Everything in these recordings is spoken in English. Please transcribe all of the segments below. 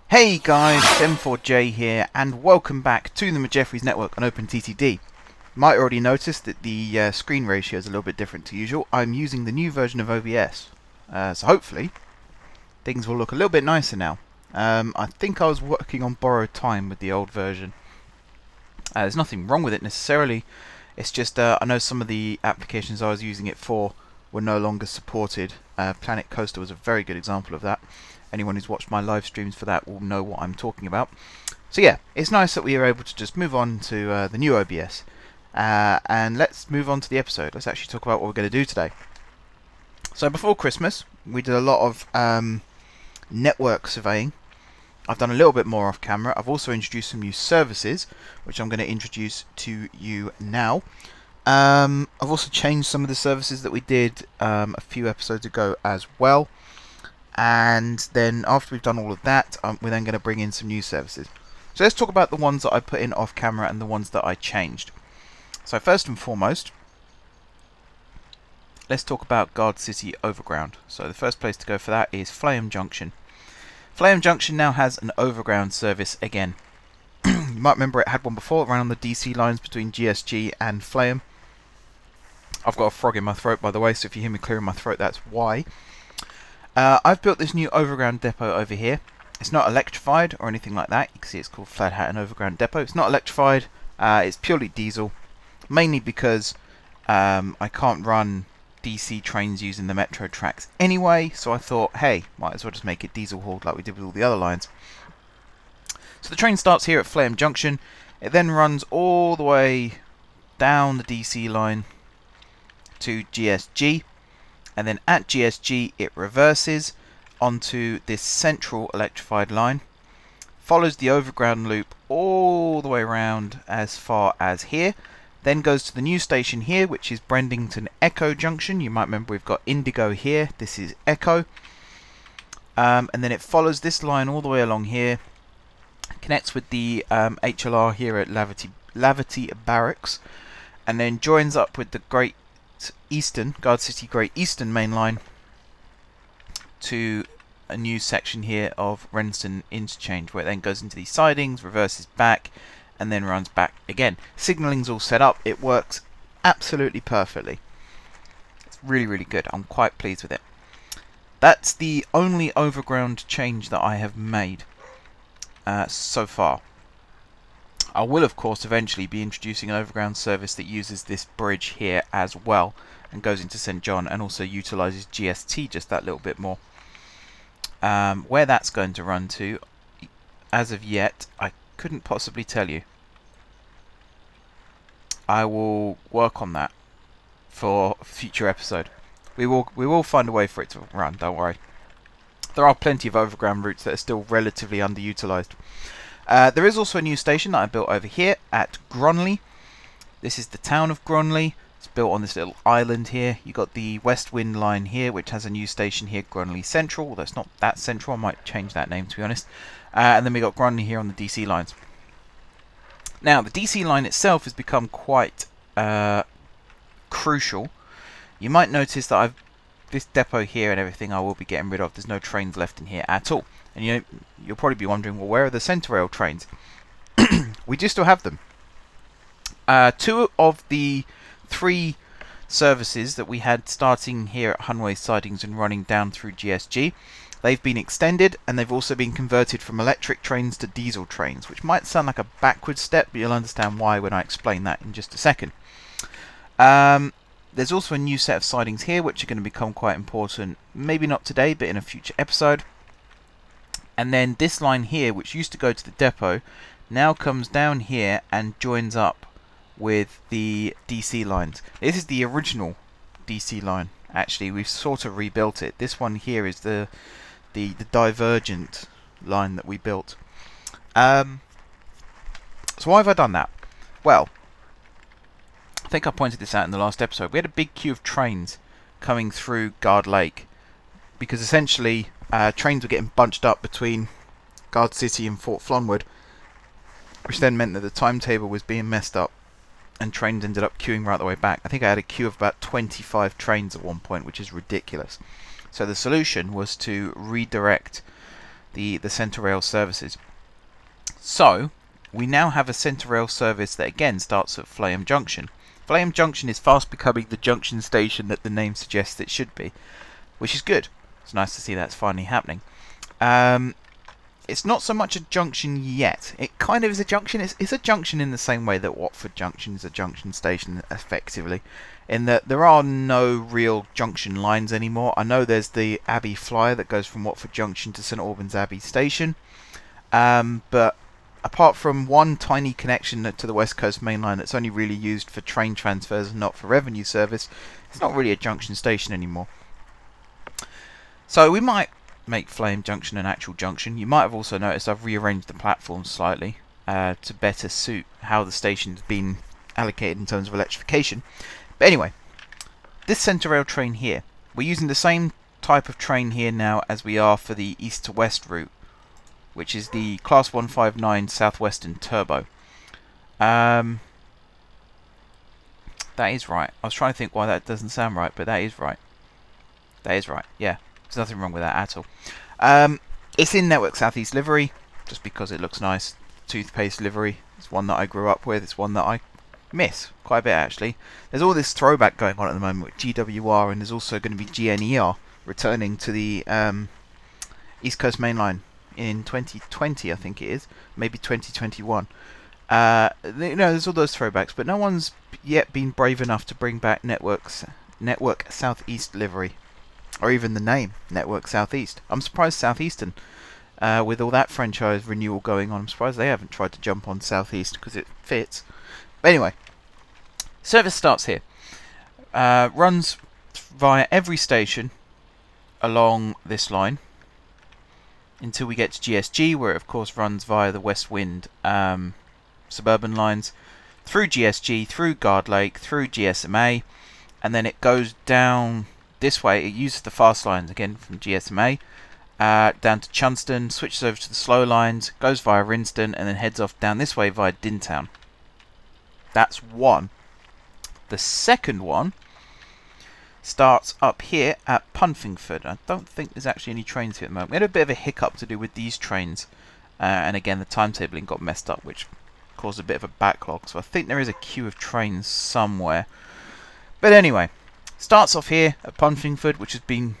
Hey guys, it's M4J here, and welcome back to the Jeffries network on OpenTTD. You might already notice that the screen ratio is a little bit different to usual. I'm using the new version of OBS, so hopefully things will look a little bit nicer now. I think I was working on borrowed time with the old version. There's nothing wrong with it necessarily, it's just I know some of the applications I was using it for were no longer supported. Planet Coaster was a very good example of that. Anyone who's watched my live streams for that will know what I'm talking about. So yeah, it's nice that we are able to just move on to the new OBS. And let's move on to the episode. Let's actually talk about what we're going to do today. So before Christmas, we did a lot of network surveying. I've done a little bit more off camera. I've also introduced some new services, which I'm going to introduce to you now. I've also changed some of the services that we did a few episodes ago as well. And then after we've done all of that, we're then going to bring in some new services. So let's talk about the ones that I put in off camera and the ones that I changed. So first and foremost, let's talk about Guard City Overground. So the first place to go for that is Flame Junction. Flame Junction now has an overground service again. You might remember it had one before, it ran on the DC lines between GSG and Flame. I've got a frog in my throat, by the way, so if you hear me clearing my throat, that's why. I've built this new overground depot over here. It's not electrified or anything like that. You can see it's called Flat Hat and Overground Depot. It's not electrified, it's purely diesel, mainly because I can't run DC trains using the metro tracks anyway, so I thought, hey, might as well just make it diesel hauled like we did with all the other lines. So the train starts here at Flame Junction. It then runs all the way down the DC line to GSG. And then at GSG it reverses onto this central electrified line, follows the overground loop all the way around as far as here, then goes to the new station here, which is Brendington Echo Junction. You might remember we've got Indigo here, this is Echo, and then it follows this line all the way along here, connects with the HLR here at Lavity Barracks, and then joins up with the Great Eastern, Guard City Great Eastern main line to a new section here of Renston Interchange, where it then goes into these sidings, reverses back, and then runs back again. Signalling's all set up, it works absolutely perfectly. It's really, really good. I'm quite pleased with it. That's the only overground change that I have made so far. I will of course eventually be introducing an overground service that uses this bridge here as well and goes into St John and also utilises GST just that little bit more. Where that's going to run to, as of yet, I couldn't possibly tell you. I will work on that for a future episode. We will find a way for it to run, don't worry. There are plenty of overground routes that are still relatively underutilised. There is also a new station that I built over here at Gronley. This is the town of Gronley. It's built on this little island here. You've got the West Wind line here, which has a new station here, Gronley Central. Although it's not that central, I might change that name to be honest. And then we got Gronley here on the DC lines. Now, the DC line itself has become quite crucial. You might notice that this depot here and everything I will be getting rid of. There's no trains left in here at all. And you'll probably be wondering, well, where are the Centre Rail trains? We do still have them. Two of the three services that we had starting here at Hunway Sidings and running down through GSG, they've been extended and they've also been converted from electric trains to diesel trains, which might sound like a backward step, but you'll understand why when I explain that in just a second. There's also a new set of sidings here which are going to become quite important, maybe not today but in a future episode. And then this line here, which used to go to the depot, now comes down here and joins up with the DC lines. This is the original DC line. Actually, we've sort of rebuilt it. This one here is the divergent line that we built. So why have I done that? Well, I think I pointed this out in the last episode. We had a big queue of trains coming through Guard Lake because essentially trains were getting bunched up between Guard City and Fort Flonwood, which then meant that the timetable was being messed up and trains ended up queuing right the way back. I think I had a queue of about 25 trains at one point, which is ridiculous. So the solution was to redirect the centre rail services. So we now have a centre rail service that again starts at Flayham Junction. Flayham Junction is fast becoming the junction station that the name suggests it should be, which is good. It's nice to see that's finally happening. It's not so much a junction yet. It kind of is a junction. It's a junction in the same way that Watford Junction is a junction station, effectively, in that there are no real junction lines anymore. I know there's the Abbey Flyer that goes from Watford Junction to St Albans Abbey Station, but apart from one tiny connection to the West Coast Main Line that's only really used for train transfers and not for revenue service, it's not really a junction station anymore. So we might make Flayham Junction an actual junction. You might have also noticed I've rearranged the platform slightly to better suit how the station's been allocated in terms of electrification. But anyway, this centre rail train here, we're using the same type of train here now as we are for the east to west route, which is the Class 159 Southwestern Turbo. That is right. I was trying to think why that doesn't sound right, but that is right. That is right, yeah. There's nothing wrong with that at all. It's in Network Southeast livery, just because it looks nice. Toothpaste livery. It's one that I grew up with. It's one that I miss quite a bit, actually. There's all this throwback going on at the moment with GWR, and there's also going to be GNER returning to the East Coast Main Line in 2020, I think it is. Maybe 2021. There's all those throwbacks, but no one's yet been brave enough to bring back Network Southeast livery. Or even the name, Network Southeast. I'm surprised Southeastern, with all that franchise renewal going on, I'm surprised they haven't tried to jump on Southeast because it fits. But anyway, service starts here. Runs via every station along this line until we get to GSG, where it of course runs via the West Wind suburban lines, through GSG, through Guard Lake, through GSMA, and then it goes down this way. It uses the fast lines again from GSMA down to Chunston, switches over to the slow lines, goes via Rinston, and then heads off down this way via Dintown. That's one. The second one starts up here at Punfingford. I don't think there's actually any trains here at the moment. We had a bit of a hiccup to do with these trains, and again the timetabling got messed up, which caused a bit of a backlog, so I think there is a queue of trains somewhere. But anyway, starts off here at Punfingford, which has been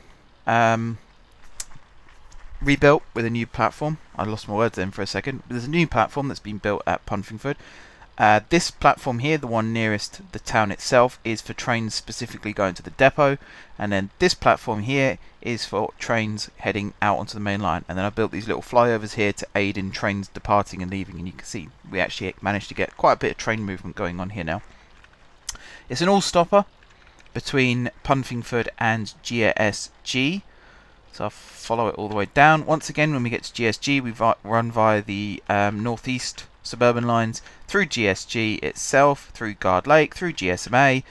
rebuilt with a new platform. I lost my words then for a second. There's a new platform that's been built at Punfingford. This platform here, the one nearest the town itself, is for trains specifically going to the depot, and then this platform here is for trains heading out onto the main line. And then I built these little flyovers here to aid in trains departing and leaving, and you can see we actually managed to get quite a bit of train movement going on here now. It's an all-stopper between Punfingford and GSG, so I'll follow it all the way down. Once again, when we get to GSG, we run via the northeast suburban lines, through GSG itself, through Guard Lake, through GSMA,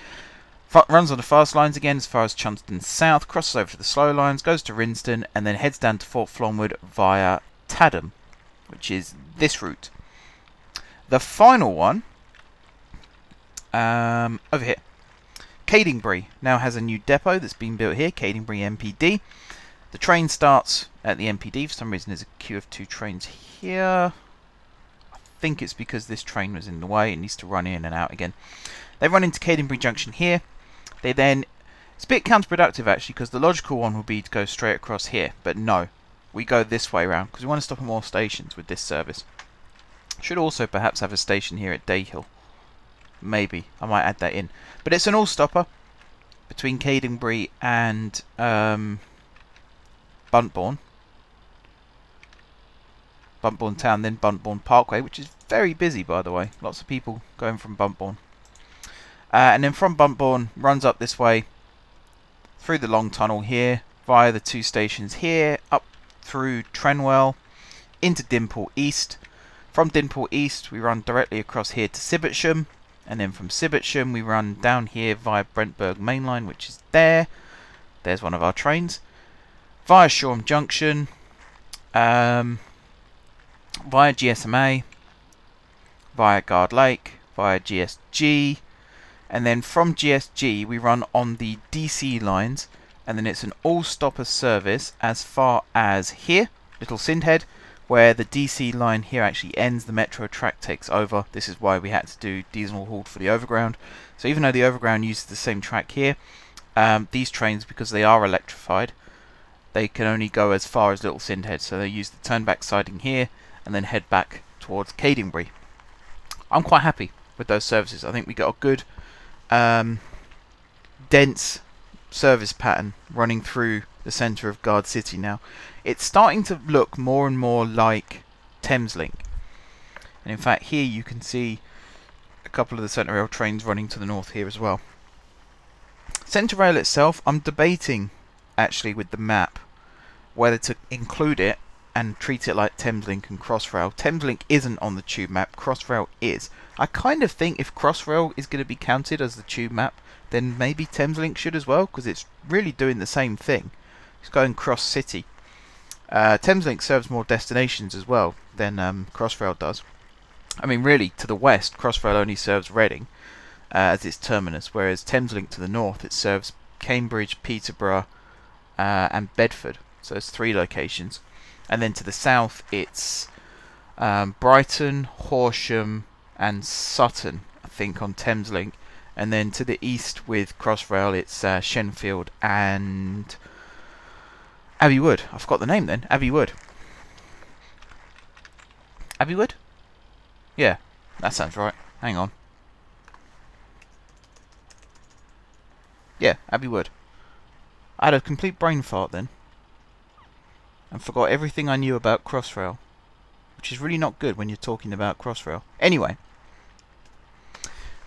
runs on the fast lines again as far as Chunston South, crosses over to the slow lines, goes to Rinston, and then heads down to Fort Flonwood via Tatham, which is this route. The final one, over here, Cadingbury now has a new depot that's been built here, Cadingbury MPD. The train starts at the MPD. For some reason there's a queue of 2 trains here. I think it's because this train was in the way. It needs to run in and out again. They run into Cadingbury Junction here. They then... It's a bit counterproductive actually, because the logical one would be to go straight across here. But no, we go this way around because we want to stop at more stations with this service. Should also perhaps have a station here at Dayhill. Maybe, I might add that in. But it's an all-stopper between Cadingbury and Buntbourne. Buntbourne Town, then Buntbourne Parkway, which is very busy, by the way. Lots of people going from Buntbourne. And then from Buntbourne, runs up this way, through the long tunnel here, via the 2 stations here, up through Trenwell, into Dinport East. From Dinport East, we run directly across here to Sibbertsham. And then from Sibbertsham we run down here via Brentburg Mainline, which is there. There's one of our trains. Via Shoreham Junction. Via GSMA. Via Guard Lake. Via GSG. And then from GSG we run on the DC lines. And then it's an all-stopper service as far as here, little Sindhead, where the DC line here actually ends, the metro track takes over. This is why we had to do diesel hauled for the overground. So even though the overground uses the same track here, these trains, because they are electrified, they can only go as far as Little Sindhead. So they use the turnback siding here and then head back towards Cadingbury. I'm quite happy with those services. I think we got a good dense service pattern running through the centre of Guard City now. It's starting to look more and more like Thameslink. And in fact here you can see a couple of the Centre Rail trains running to the north here as well. Centre Rail itself, I'm debating actually with the map whether to include it and treat it like Thameslink and Crossrail. Thameslink isn't on the tube map, Crossrail is. I kind of think if Crossrail is going to be counted as the tube map, then maybe Thameslink should as well, because it's really doing the same thing. It's going cross city. Thameslink serves more destinations as well than Crossrail does. I mean, really, to the west, Crossrail only serves Reading as its terminus, whereas Thameslink to the north, it serves Cambridge, Peterborough, and Bedford. So it's 3 locations. And then to the south, it's Brighton, Horsham, and Sutton, I think, on Thameslink. And then to the east with Crossrail, it's Shenfield and Abbey Wood. I forgot the name then. Abbey Wood. Abbey Wood? Yeah, that sounds right. Hang on. Yeah, Abbey Wood. I had a complete brain fart then. And forgot everything I knew about Crossrail. Which is really not good when you're talking about Crossrail. Anyway.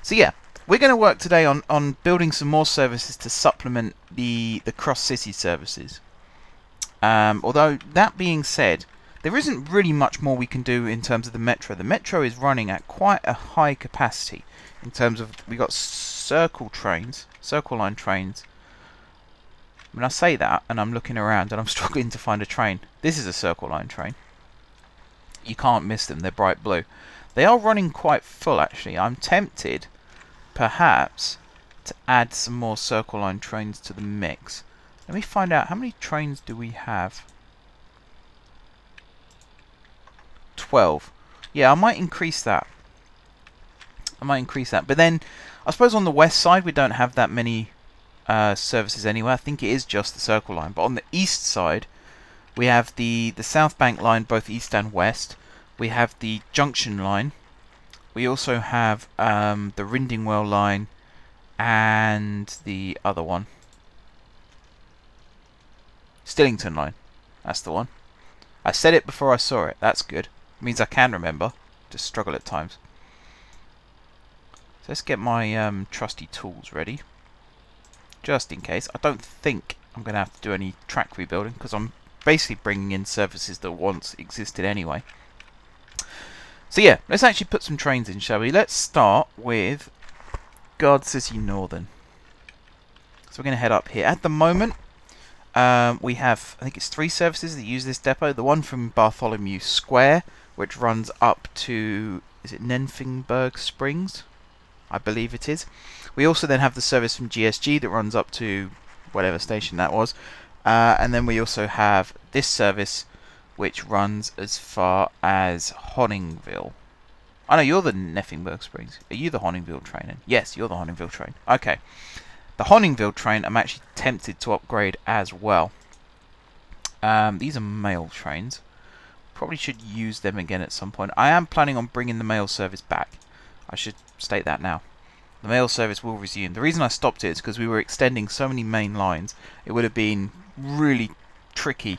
So yeah, we're going to work today on building some more services to supplement the cross-city services. Although, that being said, there isn't really much more we can do in terms of the metro. The metro is running at quite a high capacity in terms of, we got circle line trains. When I say that, and I'm looking around and I'm struggling to find a train, this is a circle line train. You can't miss them, they're bright blue. They are running quite full actually. I'm tempted, perhaps, to add some more circle line trains to the mix. Let me find out, how many trains do we have? 12. Yeah, I might increase that. But then, I suppose on the west side we don't have that many services anyway. I think it is just the circle line. But on the east side, we have the South Bank line, both east and west. We have the Junction line. We also have the Rindingwell line and the other one. Stillington line. That's the one. I said it before I saw it. That's good. It means I can remember. Just struggle at times. So let's get my trusty tools ready. Just in case. I don't think I'm going to have to do any track rebuilding, because I'm basically bringing in services that once existed anyway. So yeah, let's actually put some trains in, shall we? Let's start with Guard City Northern. So we're going to head up here. At the moment, we have, I think it's 3 services that use this depot. The one from Bartholomew Square, which runs up to, is it Nenfingberg Springs? I believe it is. We also then have the service from GSG that runs up to whatever station that was. And then we also have this service which runs as far as Honingville. Oh no, you're the Neffingberg Springs. Are you the Honingville train? Yes, you're the Honingville train. Okay. The Honingville train I'm actually tempted to upgrade as well. These are mail trains. Probably should use them again at some point. I am planning on bringing the mail service back. I should state that now. The mail service will resume. The reason I stopped it is because we were extending so many main lines. It would have been really tricky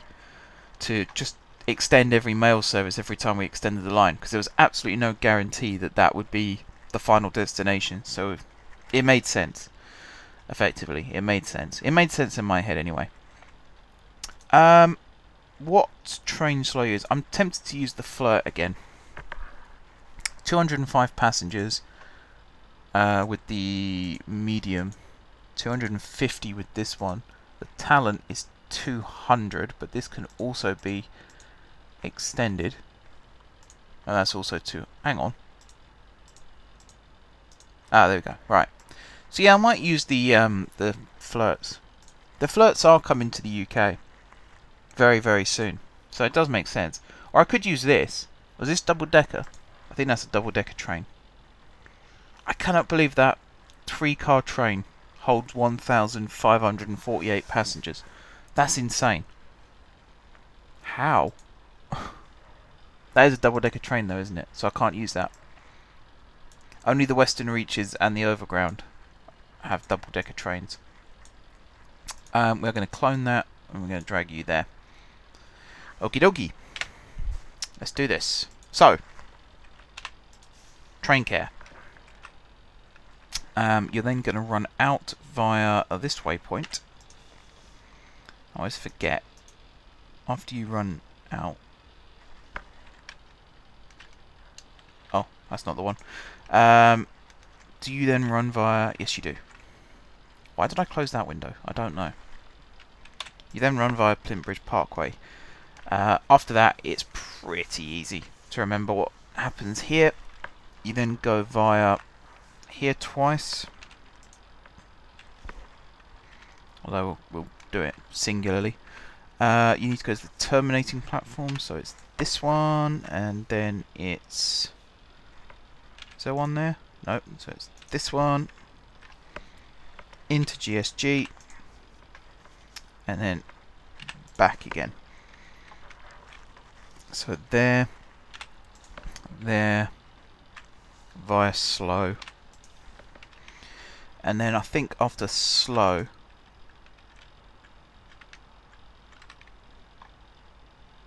to just extend every mail service every time we extended the line, because there was absolutely no guarantee that that would be the final destination. So it made sense. Effectively, it made sense. It made sense in my head anyway. What train shall I use? I'm tempted to use the Flirt again. 205 passengers with the medium. 250 with this one. The Talent is 200, but this can also be extended. And that's also 2. Hang on. Ah, there we go. Right. So yeah, I might use the Flirts. The Flirts are coming to the UK very, very soon. So it does make sense. Or I could use this. Was this double-decker? I think that's a double-decker train. I cannot believe that 3-car train holds 1,548 passengers. That's insane. How? That is a double-decker train though, isn't it? So I can't use that. Only the Western Reaches and the Overground have double-decker trains. We're going to clone that and we're going to drag you there. Okie dokie. Let's do this. So, train care. You're then going to run out via this waypoint. I always forget. After you run out... Oh, that's not the one. Do you then run via... Yes, you do. Why did I close that window? I don't know. You then run via Plintbridge Parkway. After that, it's pretty easy to remember what happens here. You then go via here twice. Although we'll do it singularly. You need to go to the terminating platform, so it's this one, and then it's... Is there one there? No, so it's this one. Into GSG. And then back again. So there. There. Via slow. And then I think after slow...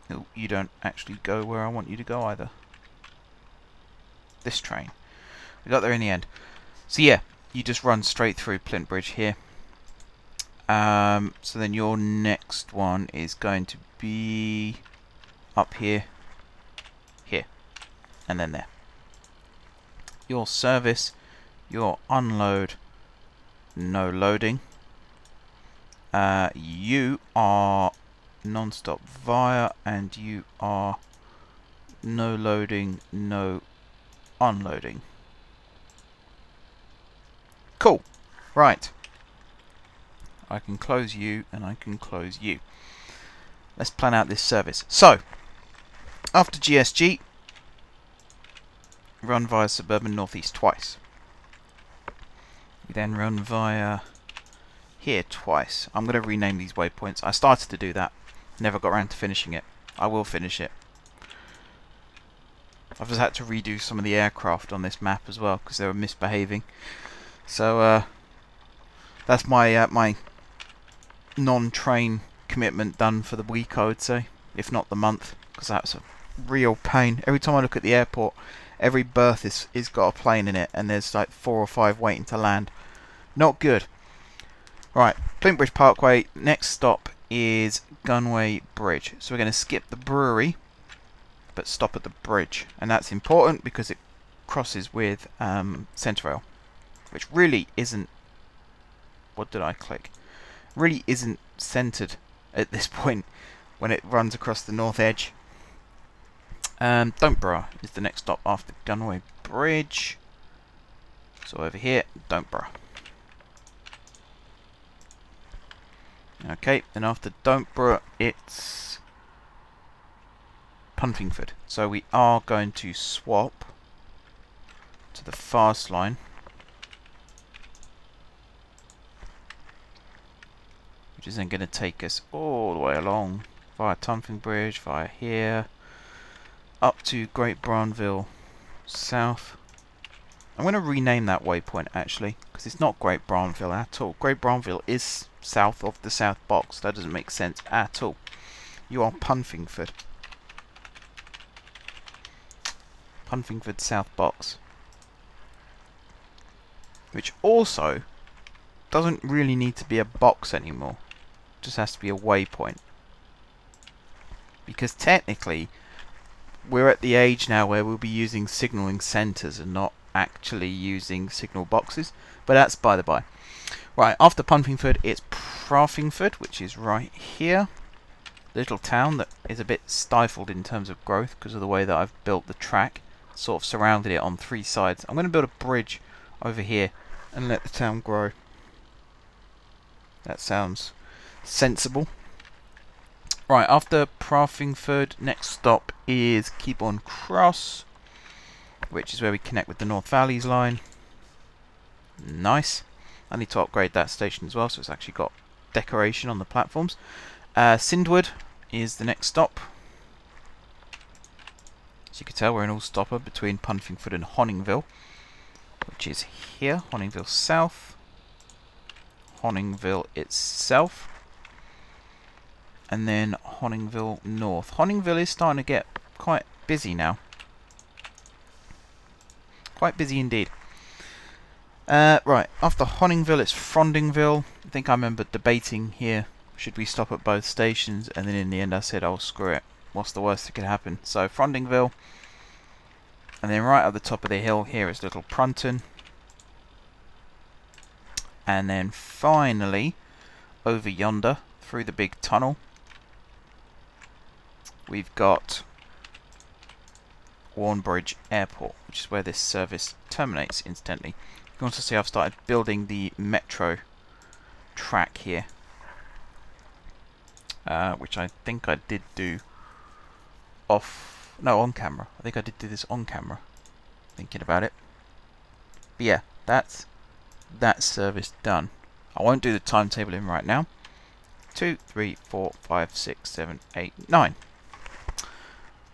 Oh, you don't actually go where I want you to go either. This train. We got there in the end. So yeah, you just run straight through Plintbridge here. So then your next one is going to be up here, here, and then there. Your service, your unload, no loading. You are non-stop via, and you are no loading, no unloading. Cool. Right. I can close you and I can close you. Let's plan out this service. So, after GSG, run via Suburban Northeast twice. You then run via here twice. I'm going to rename these waypoints. I started to do that. Never got around to finishing it. I will finish it. I've just had to redo some of the aircraft on this map as well because they were misbehaving. So that's my my non-train commitment done for the week, I would say, if not the month, because that's a real pain. Every time I look at the airport, every berth is got a plane in it, and there's like 4 or 5 waiting to land. Not good. Right, Plintbridge Parkway. Next stop is Gunway Bridge. So we're going to skip the brewery, but stop at the bridge, and that's important because it crosses with Centrail, which really isn't... What did I click? Really isn't centered at this point when it runs across the north edge. Don'tborough is the next stop after Gunway Bridge. So over here, Don'tborough. Okay, and after Don'tborough, it's Puntingford. So we are going to swap to the fast line, which is then going to take us all the way along via Tunfing Bridge, via here, up to Great Barnville South. I'm going to rename that waypoint actually, because it's not Great Barnville at all. Great Barnville is south of the South Box. That doesn't make sense at all. You are Punfingford. Punfingford South Box. Which also doesn't really need to be a box anymore. It just has to be a waypoint. Because technically, we're at the age now where we'll be using signalling centres and not actually using signal boxes. But that's by the by. Right, after Punfingford, it's Prafingford, which is right here. Little town that is a bit stifled in terms of growth because of the way that I've built the track. Sort of surrounded it on 3 sides. I'm going to build a bridge over here and let the town grow. That sounds sensible. Right, after Parfingford, next stop is Keep-on Cross, which is where we connect with the North Valleys line. Nice. I need to upgrade that station as well, so it's actually got decoration on the platforms. Sindwood is the next stop. As you can tell, we're in all stopper between Punfingford and Honningville, which is here, Honningville South, Honningville itself, and then Honningville North. Honningville is starting to get quite busy now. Quite busy indeed. Right, after Honningville it's Frondingville. I think I remember debating here, should we stop at both stations, and then in the end I said, oh screw it, what's the worst that could happen? So Frondingville, and then right at the top of the hill here is Little Prunton, and then finally over yonder through the big tunnel we've got Warnbridge Airport, which is where this service terminates incidentally. You can also see I've started building the metro track here, which I think I did do on camera. I think I did do this on camera, thinking about it. But yeah, that's that service done. I won't do the timetable in right now. 2, 3, 4, 5, 6, 7, 8, 9.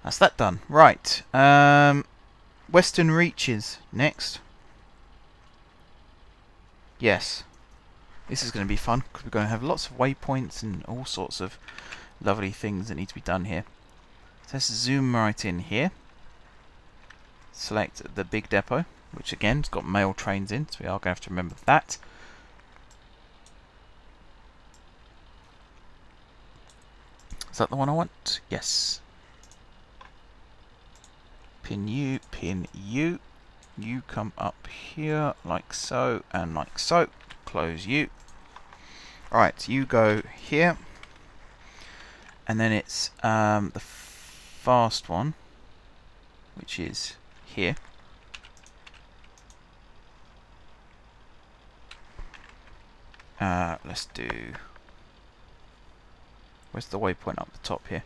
That's that done. Right. Western Reaches next. Yes. This is going to be fun because we're going to have lots of waypoints and all sorts of lovely things that need to be done here. So let's zoom right in here. Select the big depot, which again has got mail trains in, so we are going to have to remember that. Is that the one I want? Yes. Pin you, pin you. You come up here like so and like so. Close you. Right, you go here. And then it's the fast one, which is here. Let's do... Where's the waypoint up the top here?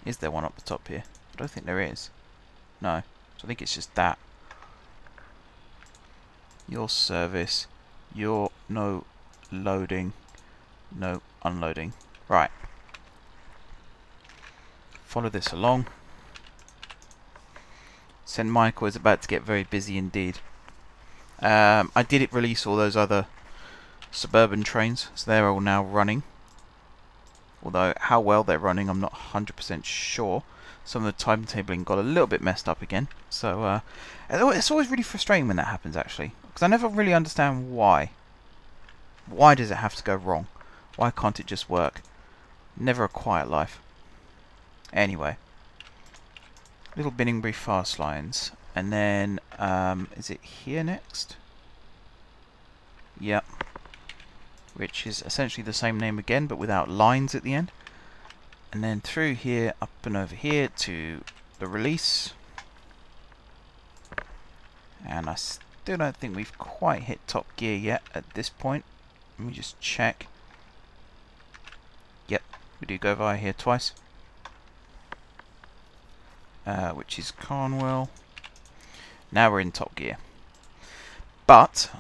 Is there one up the top here? I don't think there is. No. So I think it's just that. Your service. Your no loading. No unloading. Right. Follow this along. St. Michael is about to get very busy indeed. I did release all those other suburban trains, so they're all now running. Although how well they're running I'm not 100% sure. Some of the timetabling got a little bit messed up again. So it's always really frustrating when that happens actually. Because I never really understand why. Why does it have to go wrong? Why can't it just work? Never a quiet life. Anyway. Little Binningbury fast lines. And then, is it here next? Yep. Which is essentially the same name again, but without lines at the end. And then through here, up and over here to the release. And I still don't think we've quite hit top gear yet at this point. Let me just check. Yep, we do go via here twice. Which is Carnwell. Now we're in top gear. But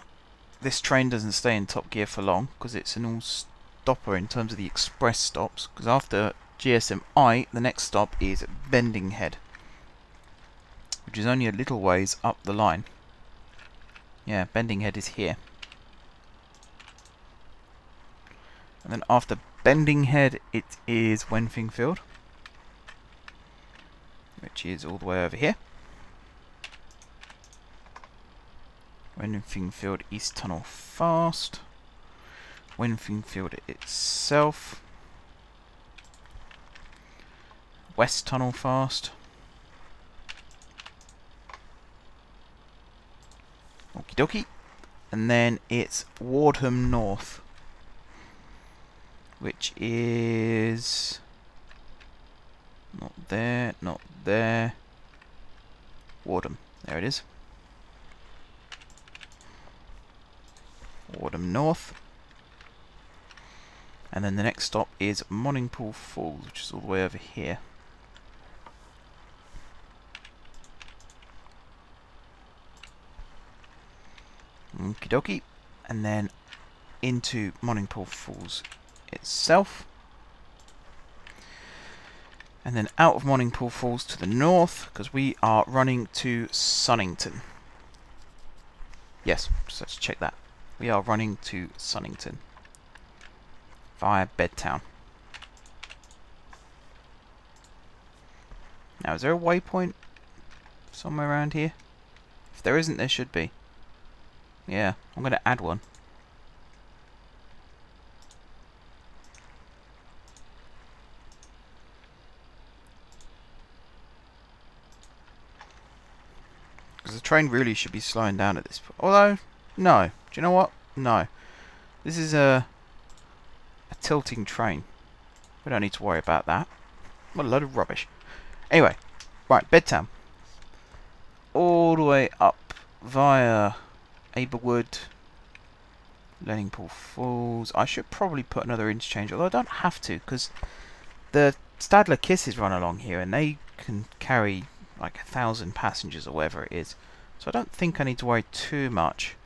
this train doesn't stay in top gear for long because it's an all-stopper in terms of the express stops. Because after GSM-I, the next stop is Bendinghead, which is only a little ways up the line. Yeah, Bendinghead is here. And then after Bendinghead, it is Wenfingfield, which is all the way over here. Wenfingfield East Tunnel fast. Wenfingfield itself. West Tunnel fast. Okie dokie. And then it's Wardham North, which is not there, not there. Wardham. There it is. Wardham North. And then the next stop is Moningpool Falls, which is all the way over here. Okie dokie. And then into Moningpool Falls itself. And then out of Moningpool Falls to the north, because we are running to Sunnington. Yes, just let's check that. We are running to Sunnington via Bedtown. Now, is there a waypoint somewhere around here? If there isn't, there should be. Yeah, I'm going to add one. Because the train really should be slowing down at this point. Although, no. Do you know what? No. This is a tilting train. We don't need to worry about that. What a load of rubbish. Anyway, right, Bedtown. All the way up via Aberwood, Lenningpool Falls. I should probably put another interchange, although I don't have to, because the Stadler Kisses run along here, and they can carry like 1,000 passengers or whatever it is. So I don't think I need to worry too much.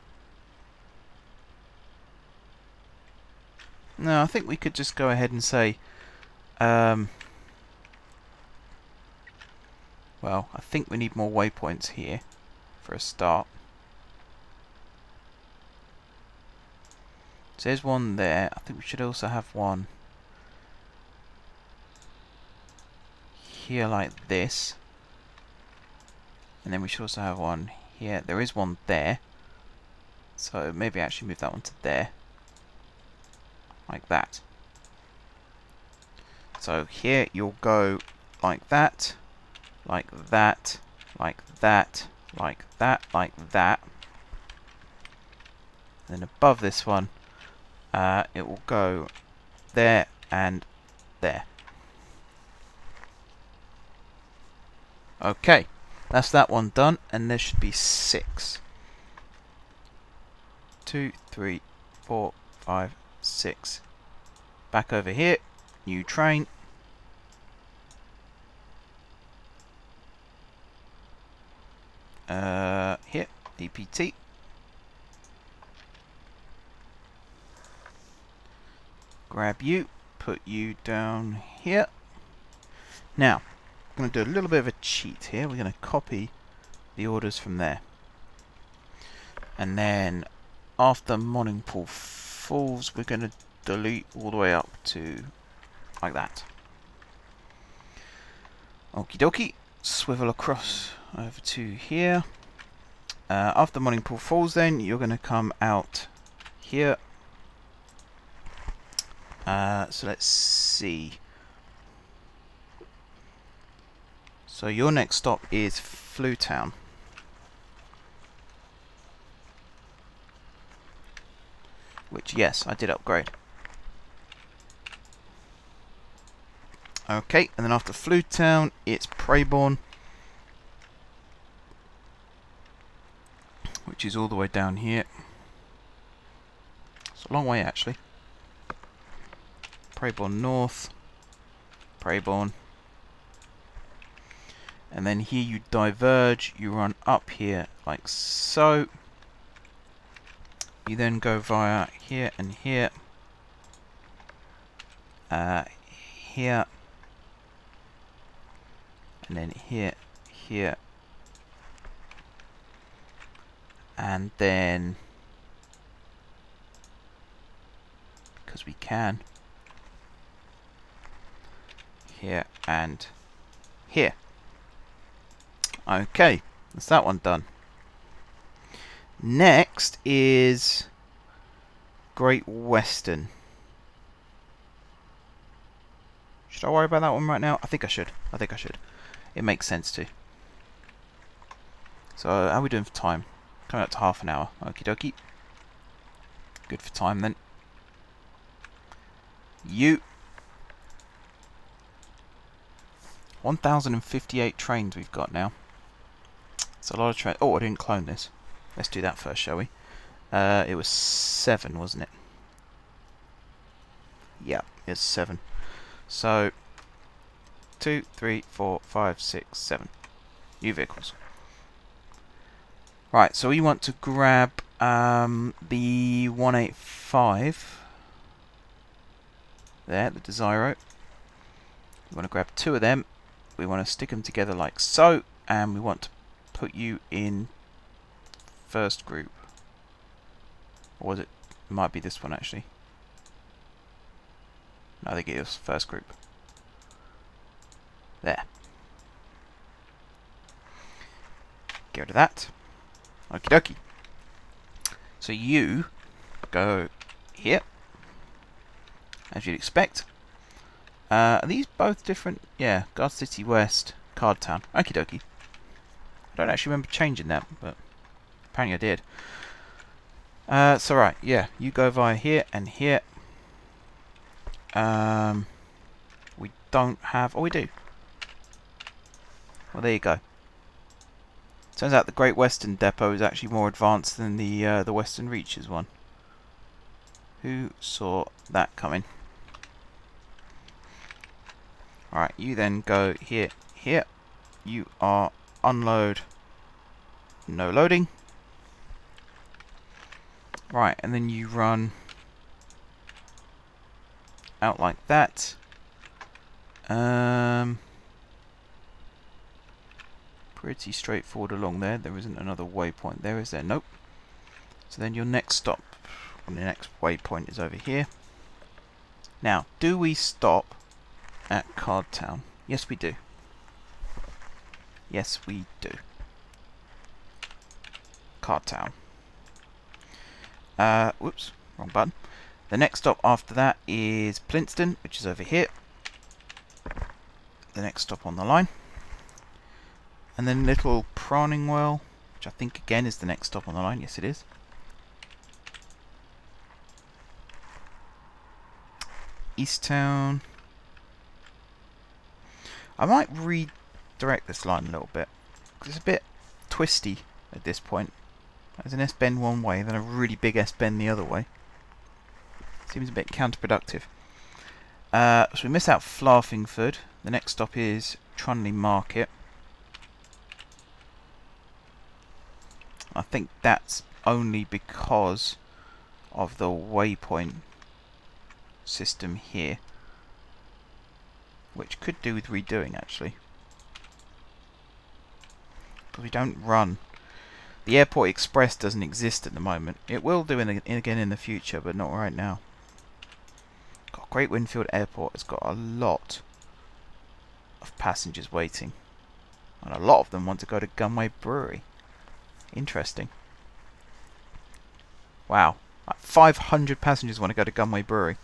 No, I think we could just go ahead and say, well, I think we need more waypoints here for a start. So there's one there. I think we should also have one here like this. And then we should also have one here. There is one there. So maybe actually move that one to there. Like that. So here you'll go like that, like that, like that, like that, like that. And then above this one, it will go there and there. Okay, that's that one done, and there should be 6. 2, 3, 4, 5, 6. Back over here, new train. Here, DPT. Grab you, put you down here. Now, I'm going to do a little bit of a cheat here. We're going to copy the orders from there. And then, after Moningpool Falls, we're going to delete all the way up to like that. Okie dokie. Swivel across over to here. After Moningpool Falls, then you're going to come out here. So let's see. So your next stop is Fluetown. Which, yes, I did upgrade. Okay, and then after Fluetown, it's Preyborn, which is all the way down here. It's a long way, actually. Preyborn North, Preyborn. And then here you diverge, you run up here like so. You then go via here and here. Here. And then here, here. And then, because we can, here and here. Okay, that's that one done. Next is Great Western. Should I worry about that one right now? I think I should. I think I should. It makes sense to. So, how are we doing for time? Coming up to half an hour. Okie dokie. Good for time then. You. 1,058 trains we've got now. It's a lot of trains. Oh, I didn't clone this. Let's do that first, shall we? It was 7, wasn't it? Yeah, it's 7. So 2, 3, 4, 5, 6, 7 new vehicles. Right, so we want to grab the 185 there, the Desiro. We want to grab 2 of them. We want to stick them together like so, and we want to put you in first group. Or was it? It might be this one actually. No, I think it was first group. There. Get rid of that. Okie dokie. So you go here, as you'd expect. Are these both different? Yeah, Guard City West, Card Town. Okie dokie. I don't actually remember changing that, but apparently I did. So right, yeah, you go via here and here. We don't have... Oh, we do. Well, there you go. Turns out the Great Western Depot is actually more advanced than the Western Reaches one. Who saw that coming? Alright, you then go here, here. You are unload, no loading. Right, and then you run out like that. Pretty straightforward along there. There isn't another waypoint there, is there? Nope. So then your next stop on the next waypoint is over here. Now, do we stop at Card Town? Yes, we do. Yes, we do. Card Town. Whoops, wrong button. The next stop after that is Kingston, which is over here. The next stop on the line. And then Little Prawning-Well, which I think again is the next stop on the line. Yes, it is. Easttown. I might redirect this line a little bit, because it's a bit twisty at this point. There's an S-bend one way, then a really big S-bend the other way. Seems a bit counterproductive. So we miss out Flarfingford. The next stop is Trunley Market. I think that's only because of the waypoint system here, which could do with redoing actually, because we don't run. The Airport Express doesn't exist at the moment. It will do again in the future, but not right now. Great Winfield Airport has got a lot of passengers waiting, and a lot of them want to go to Gunway Brewery. Interesting. Wow, like 500 passengers want to go to Gunway Brewery,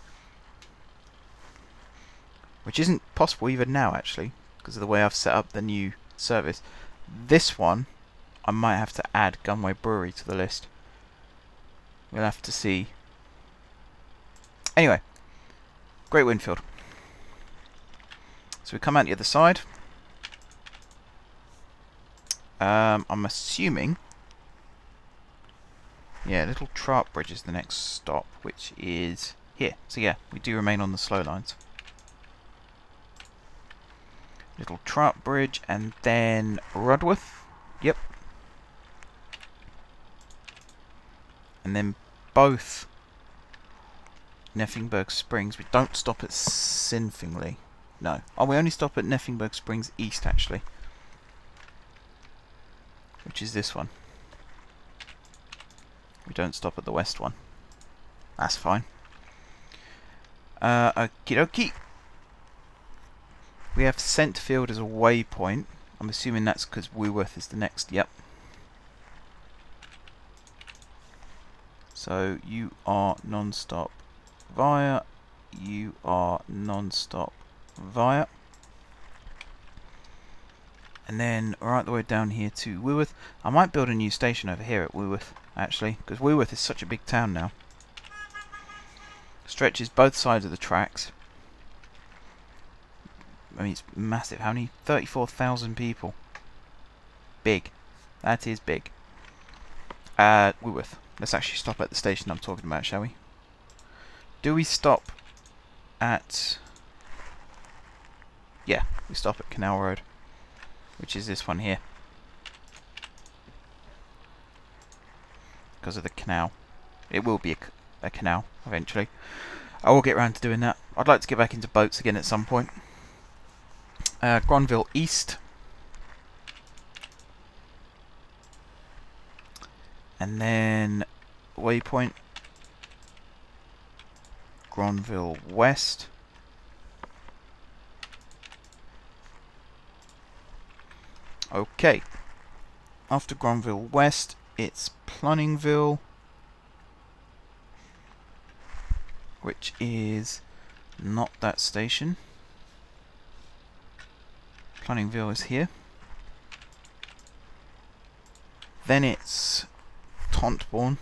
which isn't possible even now actually, because of the way I've set up the new service. This one, I might have to add Gunway Brewery to the list. We'll have to see. Anyway, Great Winfield. So we come out the other side. I'm assuming, yeah, Little Trout Bridge is the next stop, which is here. So yeah, we do remain on the slow lines. Little Trout Bridge and then Rudworth. Yep. And then both Neffingberg Springs. We don't stop at Sinfingley. No. Oh, we only stop at Neffingberg Springs East actually, which is this one. We don't stop at the west one. That's fine. Okie dokie. We have Centfield as a waypoint. I'm assuming that's because Woolworth is the next. Yep. So you are non-stop via. You are non-stop via. And then right the way down here to Woolworth. I might build a new station over here at Woolworth, actually, because Woolworth is such a big town now. Stretches both sides of the tracks. I mean, it's massive. How many? 34,000 people. Big. That is big. Woolworth. Let's actually stop at the station I'm talking about, shall we? Do we stop at... yeah, we stop at Canal Road, which is this one here. Because of the canal. It will be a canal, eventually. I will get around to doing that. I'd like to get back into boats again at some point. Gronville East. And then waypoint. Gronville West. Okay. After Gronville West, it's Plunningville, which is not that station. Plunningville is here. Then it's Tontbourne,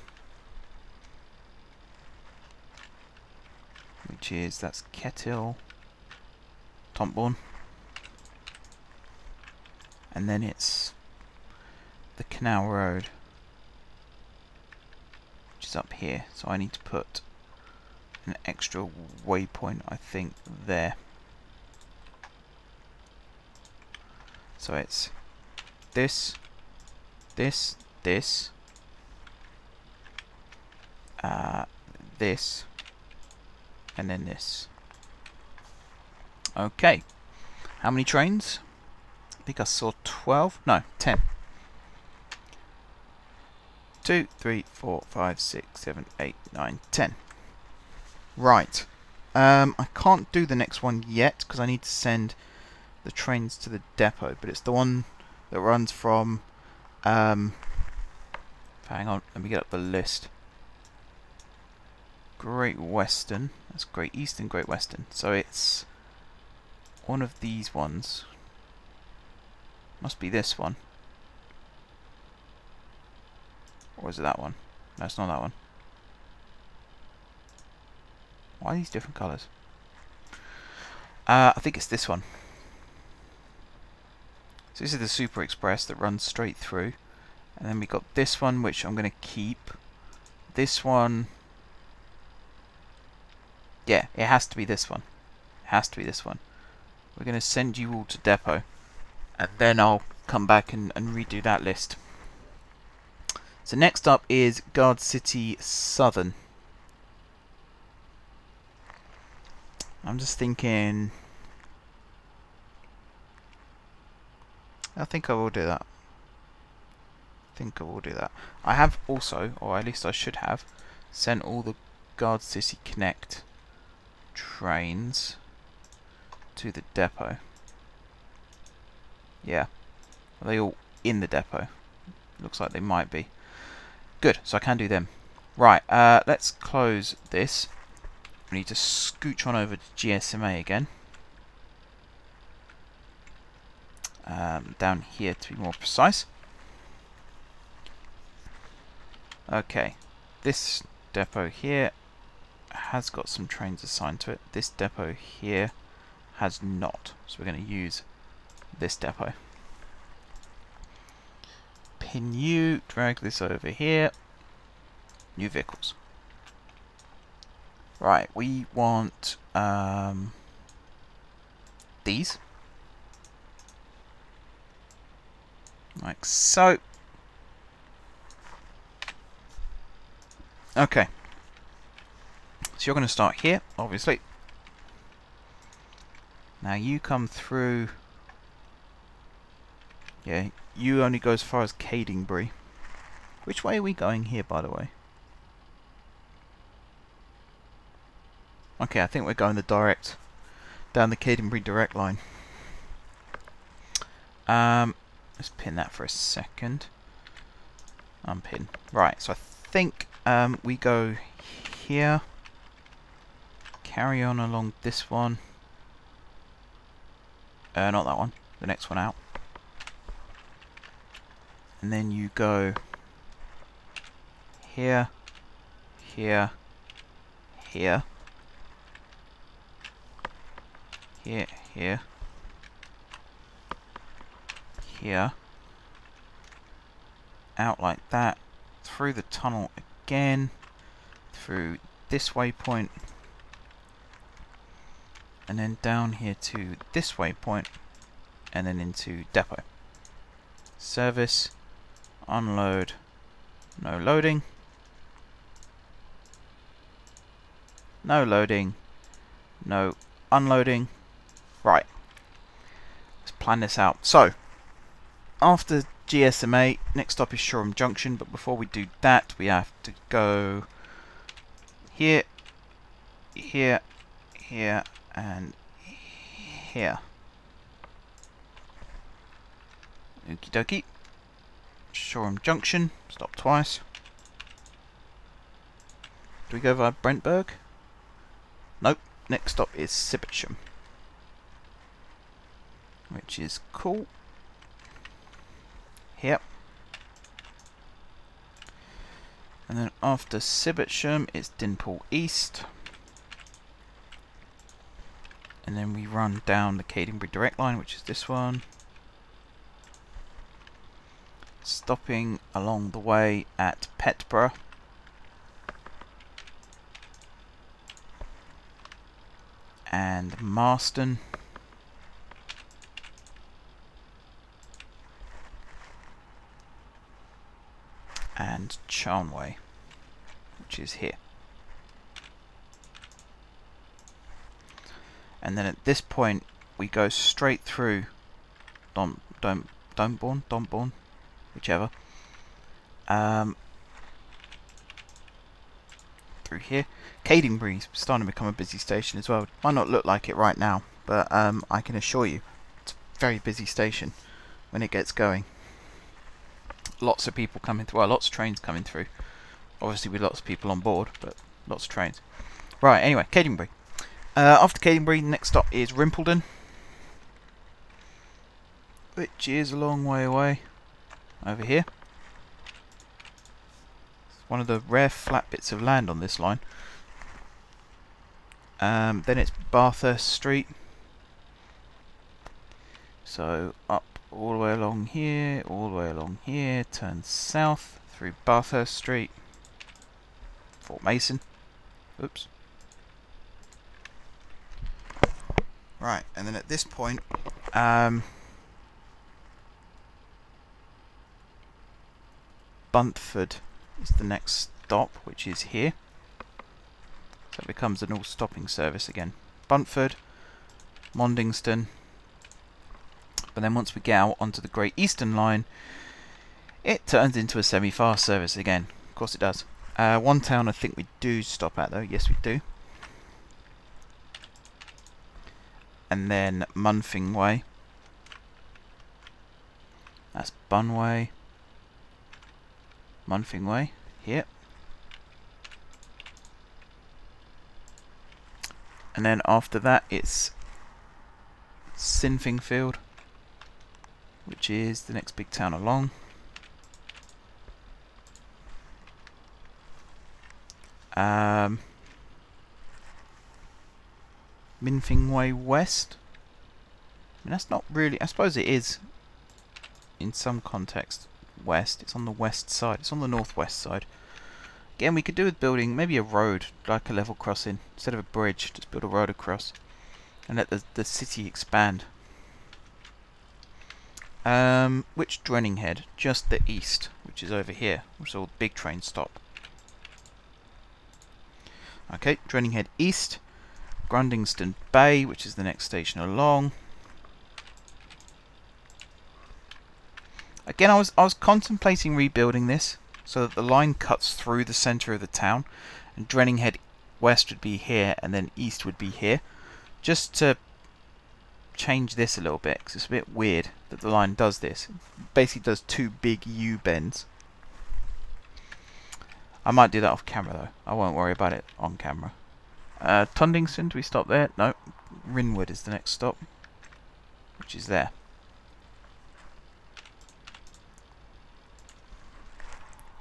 which is, that's Kettle, Tontbourne. And then it's the Canal Road, which is up here. So I need to put an extra waypoint, I think, there. So it's this, this, this, this, and then this. Okay. How many trains? I think I saw 12. No, 10. 2, 3, 4, 5, 6, 7, 8, 9, 10. Right. I can't do the next one yet because I need to send the trains to the depot, but it's the one that runs from hang on, let me get up the list. Great Western, that's Great Eastern, Great Western. So it's one of these ones. Must be this one. Or is it that one? No, it's not that one. Why are these different colours? I think it's this one. So this is the Super Express that runs straight through. And then we got this one, which I'm going to keep. This one... yeah, it has to be this one. It has to be this one. We're going to send you all to depot. And then I'll come back and redo that list. So next up is Guard City Southern. I'm just thinking... I think I will do that. I have also, or at least I should have, sent all the Guard City Connect trains to the depot. Yeah. Are they all in the depot? Looks like they might be. Good, so I can do them. Right, let's close this. We need to scooch on over to GSMA again. Down here to be more precise. Okay, this depot here has got some trains assigned to it. This depot here has not, so we're going to use this depot. Pin U, drag this over here. New vehicles. Right, we want these. Like so. Okay. So you're going to start here, obviously. Now you come through. Yeah, you only go as far as Cadingbury. Which way are we going here, by the way? Okay, I think we're going the direct, down the Cadingbury direct line. Let's pin that for a second. Unpin. Right, so I think we go here, carry on along this one. Not that one, the next one out. And then you go here, here, here, here, here, here, out like that, through the tunnel again, through this waypoint, and then down here to this waypoint, and then into depot. Service, unload, no loading, no loading, no unloading. Right, let's plan this out. So, after GSMA, next stop is Shoreham Junction, but before we do that, we have to go here, here, here, and here. Okie dokie. Shoreham Junction, stop twice. Do we go via Brentburg? Nope, next stop is Sibersham, which is cool. Here. And then after Sibersham, it's Dinpool East. And then we run down the Cadingbury Direct Line, which is this one. Stopping along the way at Petborough. And Marston. And Charnway, which is here. And then at this point we go straight through Domborn, whichever. Through here. Cadingbury's starting to become a busy station as well. Might not look like it right now, but I can assure you it's a very busy station when it gets going. Lots of people coming through, well, lots of trains coming through. Obviously with lots of people on board, but lots of trains. Right, anyway, Cadingbury. After Cadingbury, next stop is Rimpledon, which is a long way away, over here. It's one of the rare flat bits of land on this line. Then it's Bathurst Street. So up all the way along here, all the way along here, turn south through Bathurst Street, Fort Mason. Oops. Right, and then at this point, Buntford is the next stop, which is here. So it becomes an all-stopping service again. Buntford, Mondington. But then once we get out onto the Great Eastern Line, it turns into a semi-fast service again. Of course it does. One town I think we do stop at though. Yes, we do. And then Munfing Way. That's Bunway. Munfing Way. Here. And then after that it's Sinfingfield, which is the next big town along. Minfing Way West. I mean, that's not really, I suppose it is in some context west. It's on the west side. It's on the northwest side. Again, we could do with building maybe a road, like a level crossing. Instead of a bridge, just build a road across and let the city expand. Which Drenninghead? Just the east, which is over here, which is all the big trains stop. Okay, Drenninghead East, Grundingston Bay, which is the next station along. Again, I was contemplating rebuilding this so that the line cuts through the centre of the town, and Drenninghead West would be here, and then East would be here, just to change this a little bit, because it's a bit weird that the line does this. It basically does two big U bends. I might do that off camera though. I won't worry about it on camera. Tundington, do we stop there? No. Rinwood is the next stop, which is there.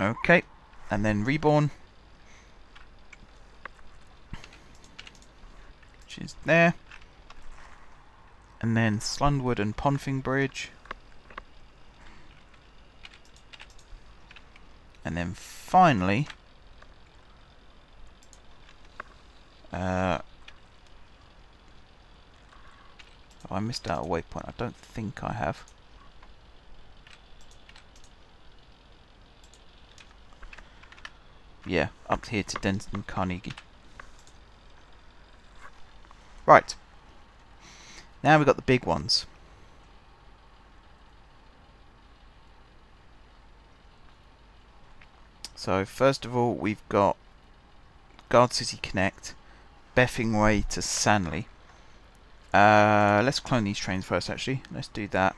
Okay, and then Reborn, which is there. And then Slundwood and Ponfing Bridge. And then finally, Have I missed out a waypoint? I don't think I have. Yeah, up here to Denton Carnegie. Right. Now we've got the big ones. So first of all, we've got Guard City Connect, Beffing Way to Sanley. Let's clone these trains first, actually. Let's do that.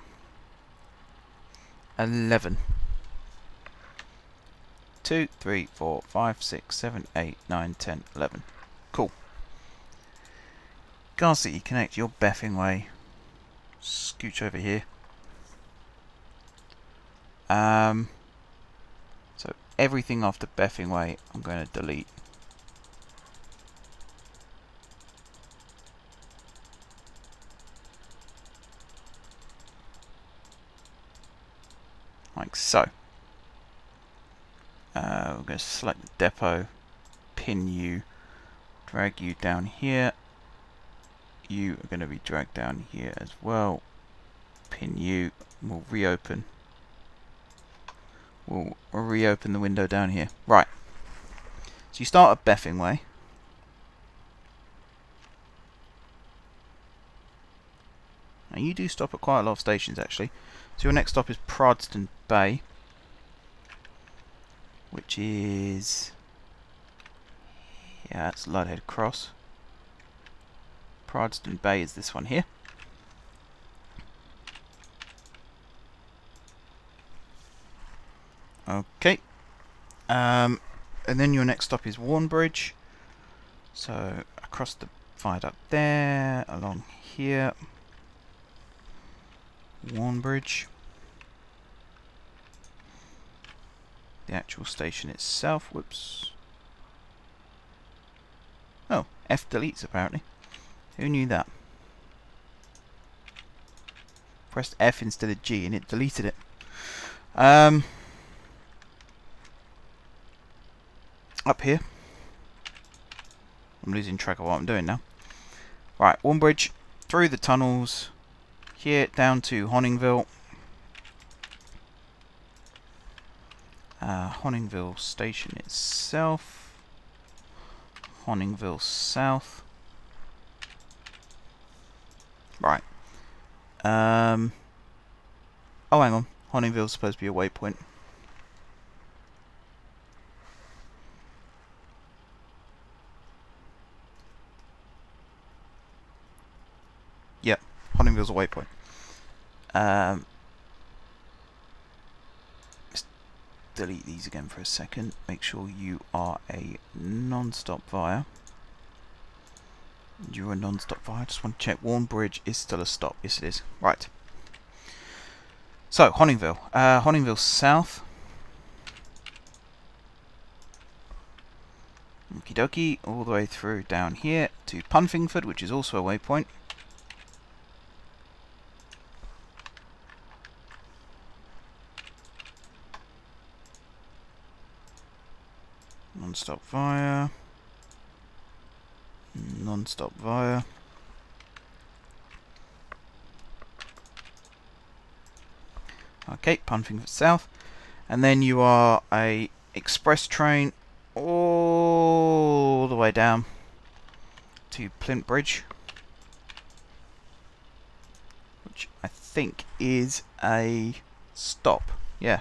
11. 2, 3, 4, 5, 6, 7, 8, 9, 10, 11. Cool. Guard City Connect, your Beffing Way. Scooch over here. So everything after Beffing Way, I'm going to delete. Like so. We're going to select the depot, pin you, drag you down here. You are going to be dragged down here as well. Pin you. We'll reopen. We'll reopen the window down here. Right. So you start at Beffing Way. Now you do stop at quite a lot of stations actually. So your next stop is Pradston Bay, which is, yeah, that's Ludhead Cross. Pradston Bay is this one here. Okay. And then your next stop is Warnbridge. So across the viaduct there, along here. Warnbridge. The actual station itself, whoops. Oh, F deletes apparently. Who knew that? Pressed F instead of G and it deleted it. Up here. I'm losing track of what I'm doing now. Right, Warnbridge, through the tunnels, here down to Honningville. Honningville station itself. Honningville South. Right. Oh, hang on. Honningville's supposed to be a waypoint. Yep, Honningville's a waypoint. Let's delete these again for a second. Make sure you are a non-stop via. You're a non-stop via. Just want to check Warnbridge is still a stop. Yes, it is. Right. So, Honningville. Honningville South. Okie dokie. All the way through down here to Punfingford, which is also a waypoint. Non-stop via. Non-stop via. Okay, Punfingford South. And then you are a express train all the way down to Plint Bridge, which I think is a stop. Yeah,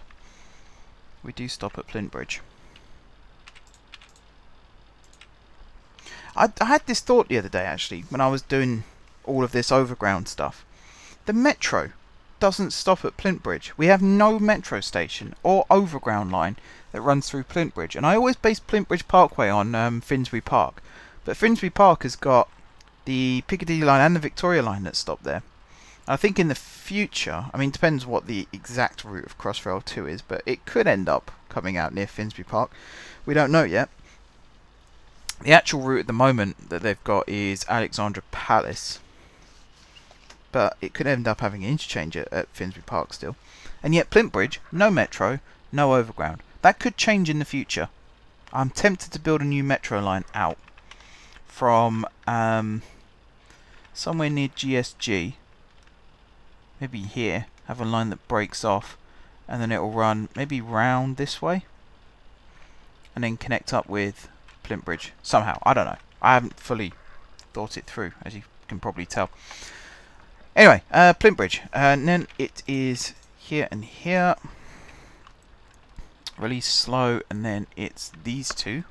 we do stop at Plint Bridge. I had this thought the other day actually when I was doing all of this overground stuff. The metro doesn't stop at Plint Bridge. We have no metro station or overground line that runs through Plint Bridge, and I always base Plint Bridge Parkway on Finsbury Park, but Finsbury Park has got the Piccadilly line and the Victoria line that stop there. I think in the future, I mean, it depends what the exact route of Crossrail 2 is, but it could end up coming out near Finsbury Park. We don't know yet. The actual route at the moment that they've got is Alexandra Palace, but it could end up having an interchange at Finsbury Park still. And yet Plint Bridge, no metro, no overground. That could change in the future. I'm tempted to build a new metro line out from somewhere near GSG maybe here, have a line that breaks off, and then it will run maybe round this way, and then connect up with Plimp Bridge somehow. I don't know. I haven't fully thought it through, as you can probably tell. Anyway, Plimp Bridge, and then it is here and here. Release slow, and then it's these two,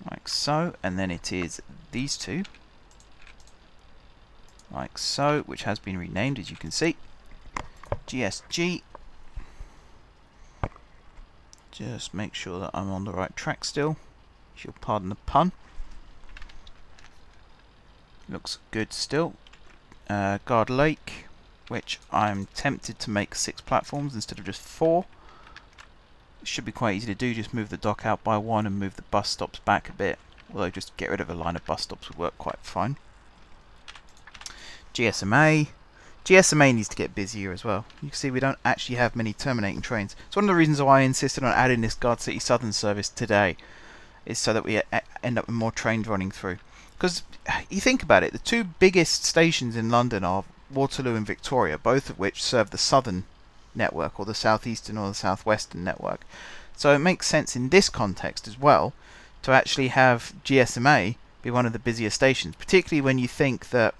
like so, and then it is these two, like so, which has been renamed, as you can see. GSG. Just make sure that I'm on the right track still, if you'll pardon the pun. Looks good still. Guard Lake, which I'm tempted to make 6 platforms instead of just 4. It should be quite easy to do, just move the dock out by 1 and move the bus stops back a bit. Although just get rid of a line of bus stops would work quite fine. GSMA. GSMA needs to get busier as well. You can see we don't actually have many terminating trains. It's one of the reasons why I insisted on adding this Guard City Southern service today, is so that we end up with more trains running through. Because you think about it, the 2 biggest stations in London are Waterloo and Victoria, both of which serve the southern network, or the southeastern or the southwestern network. So it makes sense in this context as well to actually have GSMA be one of the busier stations, particularly when you think that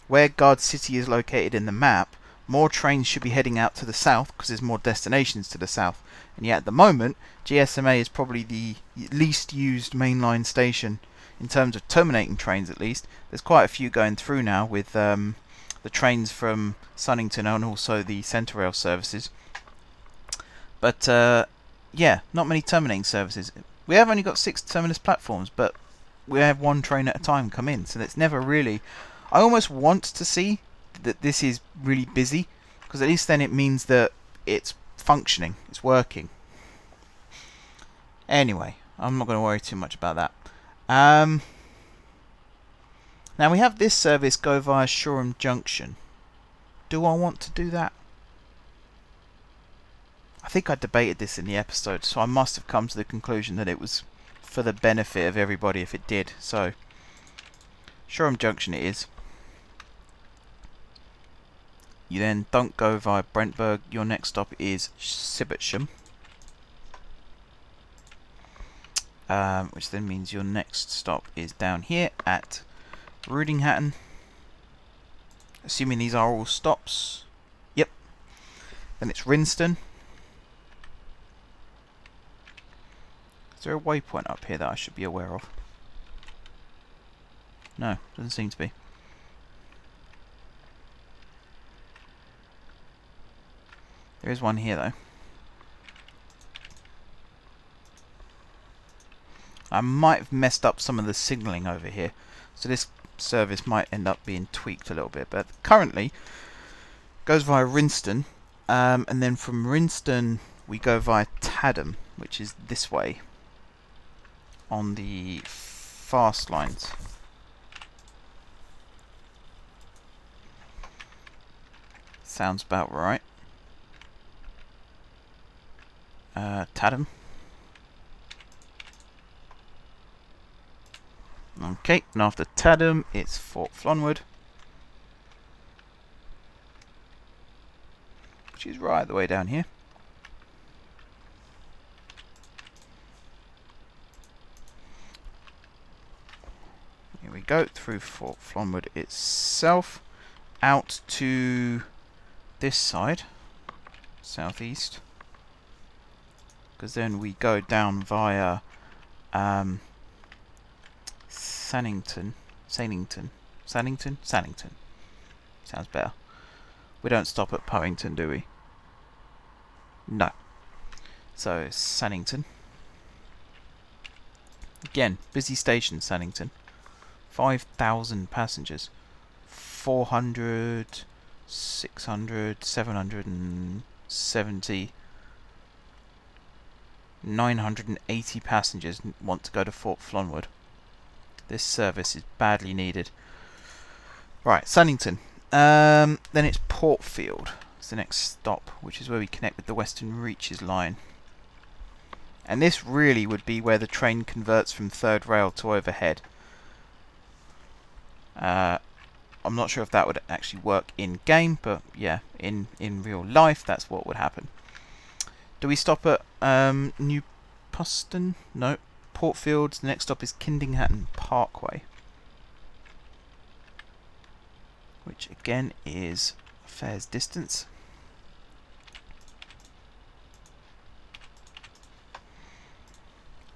where Guard City is located in the map, more trains should be heading out to the south because there's more destinations to the south. And yet at the moment, GSMA is probably the least used mainline station in terms of terminating trains, at least. There's quite a few going through now with the trains from Sunnington and also the Centrail services. But yeah, not many terminating services. We have only got 6 terminus platforms, but we have 1 train at a time come in, so it's never really... I almost want to see that this is really busy, because at least then it means that it's functioning, it's working. Anyway, I'm not going to worry too much about that. Now we have this service go via Shoreham Junction. Do I want to do that? I think I debated this in the episode, so I must have come to the conclusion that it was for the benefit of everybody if it did. So, Shoreham Junction it is. You then don't go via Brentburg. Your next stop is Sibbertsham. Which then means your next stop is down here at Rudinghatton. Assuming these are all stops. Yep. Then it's Rinston. Is there a waypoint up here that I should be aware of? No, doesn't seem to be. There is one here though. I might have messed up some of the signalling over here, so this service might end up being tweaked a little bit, but currently goes via Rinston, and then from Rinston we go via Tatham, which is this way on the fast lines. Sounds about right. Tatham. Okay, and after Tatham, it's Fort Flonwood, which is right the way down here. Here we go, through Fort Flonwood itself, out to this side, southeast, because then we go down via Sannington. Sounds better. We don't stop at Powington, do we? No. So, Sannington. Again, busy station, Sannington. 5,000 passengers. 400, 600, 770, 980 passengers want to go to Fort Flonwood. This service is badly needed. Right, Sunnington. Then it's Portfield. It's the next stop, which is where we connect with the Western Reaches line. And this really would be where the train converts from third rail to overhead. I'm not sure if that would actually work in game, but yeah, in real life, that's what would happen. Do we stop at New Poston? No. Portfields. The next stop is Kingston Parkway, which again is a fair's distance.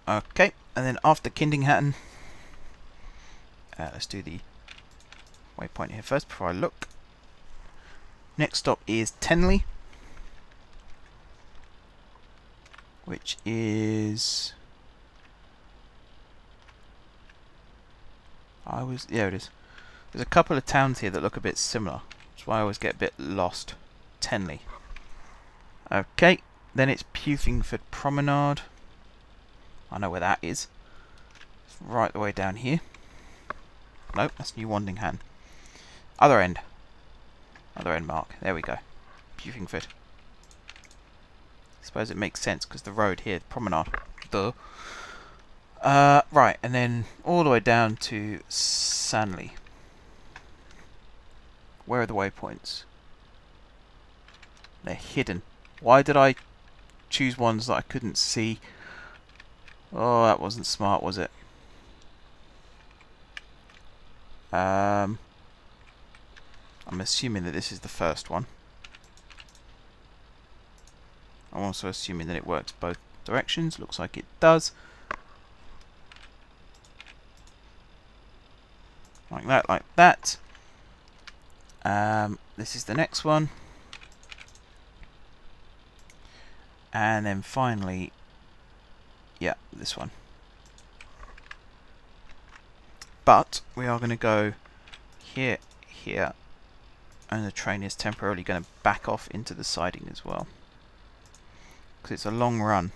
Okay, and then after Kingston, let's do the waypoint here first before I look. Next stop is Tenley, which is... yeah, it is. There's a couple of towns here that look a bit similar. That's why I always get a bit lost. Tenley. Okay, then it's Pewthingford Promenade. I know where that is. It's right the way down here. Nope, that's New Wandingham. Other end. Other end mark. There we go. Pewthingford. I suppose it makes sense because the road here, Promenade. Duh. Right, and then all the way down to Sanley. Where are the waypoints? They're hidden. Why did I choose ones that I couldn't see? Oh, that wasn't smart, was it? I'm assuming that this is the first one. I'm also assuming that it works both directions. Looks like it does. Like that, like that. This is the next one. And then finally, yeah, this one. But we are going to go here, here, and the train is temporarily going to back off into the siding as well, because it's a long run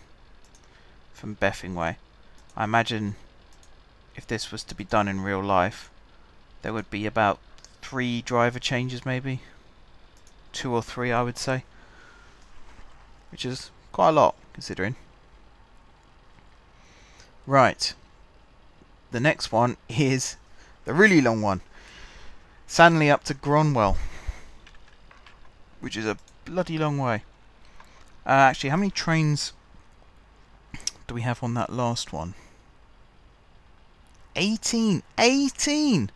from Beffing Way. I imagine if this was to be done in real life, there would be about 3 driver changes, maybe 2 or 3, I would say, which is quite a lot considering. Right, the next one is the really long one, Sanley up to Gronwell, which is a bloody long way. Actually, how many trains do we have on that last one? 18! 18!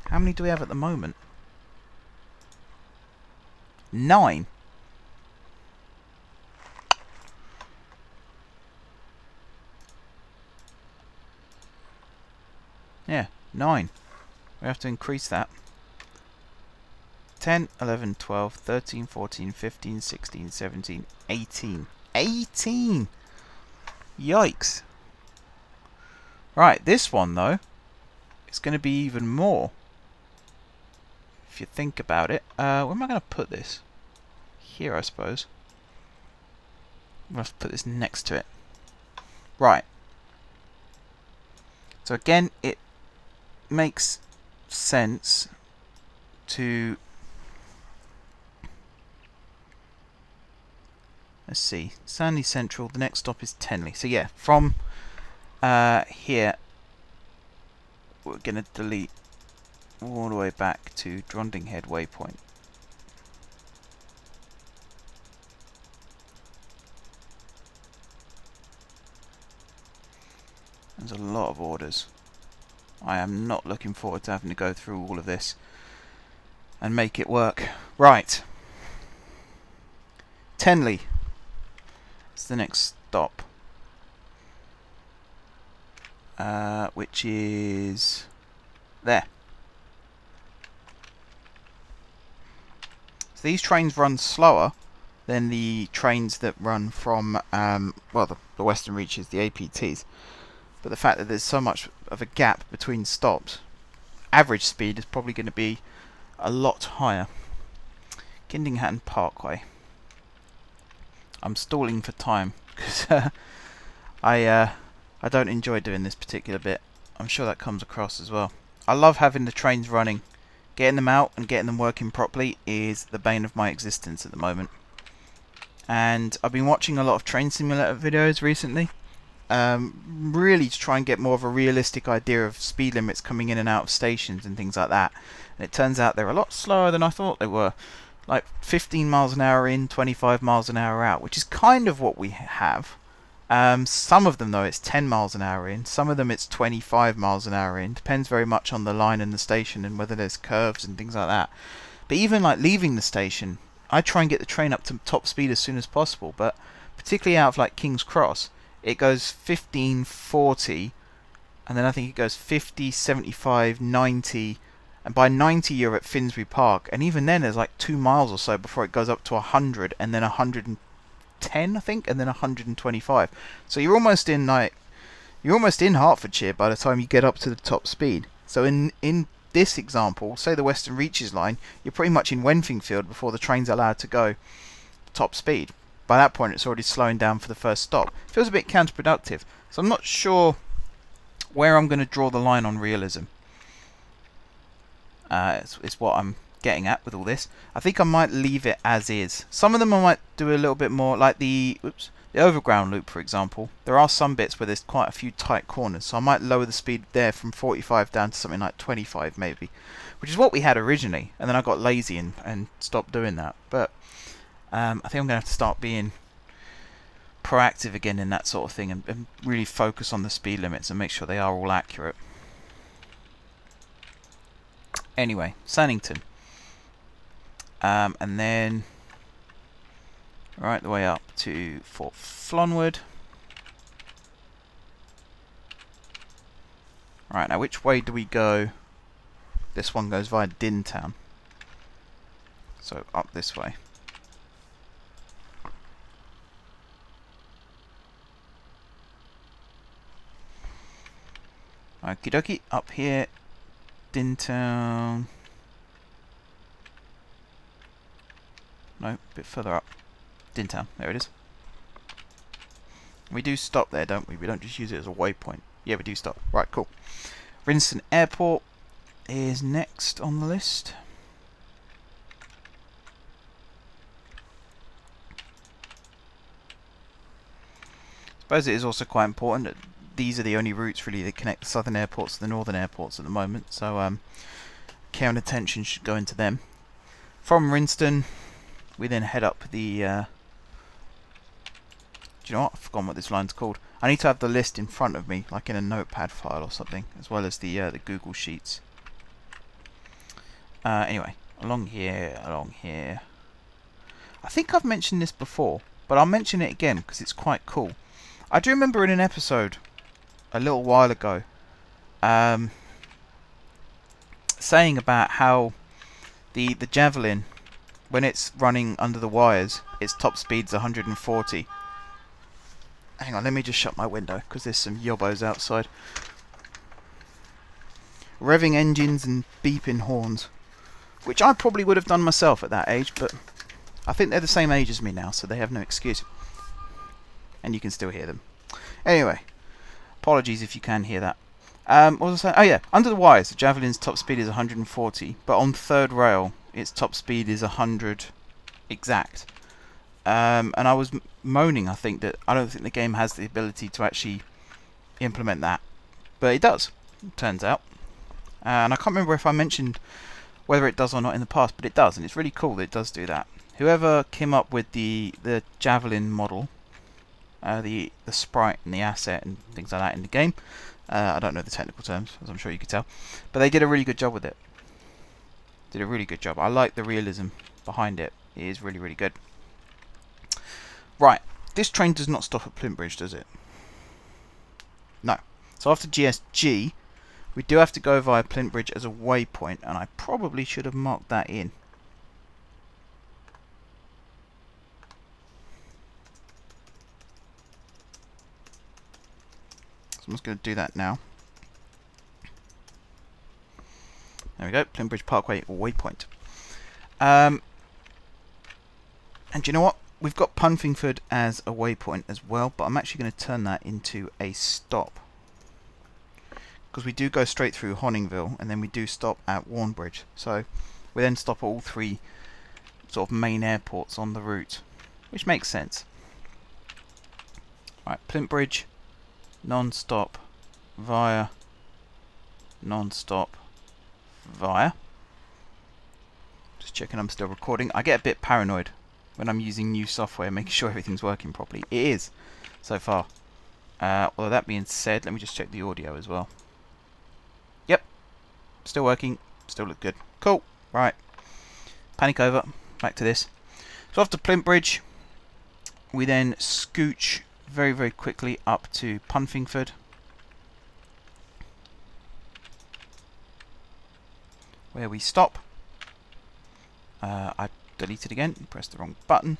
How many do we have at the moment? 9. Yeah, 9. We have to increase that. 10, 11, 12, 13, 14, 15, 16, 17, 18. 18! Yikes. Right, this one though, it's going to be even more. If you think about it. Where am I going to put this? Here, I suppose. I'm going to have to put this next to it. Right. So again, it makes sense to... Let's see. Sanley Central, the next stop is Tenley. So yeah, from here, we're going to delete all the way back to Drondinghead waypoint. There's a lot of orders. I am not looking forward to having to go through all of this and make it work. Right. Tenley. It's the next stop. Which is there. So these trains run slower than the trains that run from, well, the Western Reaches, the APTs. But the fact that there's so much of a gap between stops, average speed is probably going to be a lot higher. Kingston Parkway. I'm stalling for time because I don't enjoy doing this particular bit. I'm sure that comes across as well. I love having the trains running. Getting them out and getting them working properly is the bane of my existence at the moment. And I've been watching a lot of train simulator videos recently, really to try and get more of a realistic idea of speed limits coming in and out of stations and things like that. And it turns out they're a lot slower than I thought they were. Like 15 miles an hour in, 25 miles an hour out, which is kind of what we have. Some of them though it's 10 miles an hour in, some of them it's 25 miles an hour in. Depends very much on the line and the station and whether there's curves and things like that. But even like leaving the station, I try and get the train up to top speed as soon as possible, but particularly out of like King's Cross, it goes 15, 40, and then I think it goes 50, 75, 90, and by 90 you're at Finsbury Park, and even then there's like 2 miles or so before it goes up to 100, and then 110 I think, and then 125. So you're almost in Hertfordshire by the time you get up to the top speed. So in this example, say the Western Reaches line, you're pretty much in Wenfingfield before the train's allowed to go top speed. By that point it's already slowing down for the first stop. Feels a bit counterproductive. So I'm not sure where I'm going to draw the line on realism. It's what I'm getting at with all this. I think I might leave it as is. Some of them I might do a little bit more, like the overground loop for example. There are some bits where there's quite a few tight corners, so I might lower the speed there from 45 down to something like 25 maybe, which is what we had originally, and then I got lazy and stopped doing that. But I think I'm going to have to start being proactive again in that sort of thing, and really focus on the speed limits and make sure they are all accurate. Anyway, Sannington. And then right the way up to Fort Flonwood. Right, now which way do we go? This one goes via Dintown. So up this way. Okie dokie, up here, Dintown. No, a bit further up. Dintown, there it is. We do stop there, don't we? We don't just use it as a waypoint. Yeah, we do stop. Right, cool. Rinston Airport is next on the list. I suppose it is also quite important that these are the only routes really that connect the southern airports to the northern airports at the moment, so care and attention should go into them. From Rinston we then head up the do you know what? I've forgotten what this line's called. I need to have the list in front of me, like in a notepad file or something, as well as the Google Sheets. Anyway, along here. I think I've mentioned this before, but I'll mention it again because it's quite cool. I do remember in an episode a little while ago saying about how the Javelin, when it's running under the wires, its top speed's 140. Hang on, let me just shut my window because there's some yobbos outside revving engines and beeping horns, which I probably would have done myself at that age, but I think they're the same age as me now, so they have no excuse. And you can still hear them. Anyway, apologies if you can hear that. What was I saying? Oh yeah, under the wires, the Javelin's top speed is 140, but on third rail, its top speed is 100 exact. And I was moaning, I think, that I don't think the game has the ability to actually implement that. But it does, it turns out. And I can't remember if I mentioned whether it does or not in the past, but it does, and it's really cool that it does do that. Whoever came up with the Javelin model, the sprite and the asset and things like that in the game, I don't know the technical terms, as I'm sure you could tell, but they did a really good job with it. Did a really good job. I like the realism behind it. It is really, really good. Right, this train does not stop at Plintbridge, does it? No. So after GSG, we do have to go via Plintbridge as a waypoint, and I probably should have marked that in. So I'm just going to do that now. There we go, Plintbridge Parkway waypoint. And you know what? We've got Punfingford as a waypoint as well, but I'm actually going to turn that into a stop. Because we do go straight through Honningville, and then we do stop at Warnbridge. So we then stop at all three sort of main airports on the route, which makes sense. Right, Plintbridge, non-stop via non-stop via. Just checking I'm still recording. I get a bit paranoid when I'm using new software, making sure everything's working properly. It is so far. Although that being said, let me just check the audio as well. Yep, still working, still look good. Cool, right. Panic over, back to this. So after Plimp Bridge, we then scooch very, very quickly up to Punfingford. Where we stop. I deleted again, pressed the wrong button.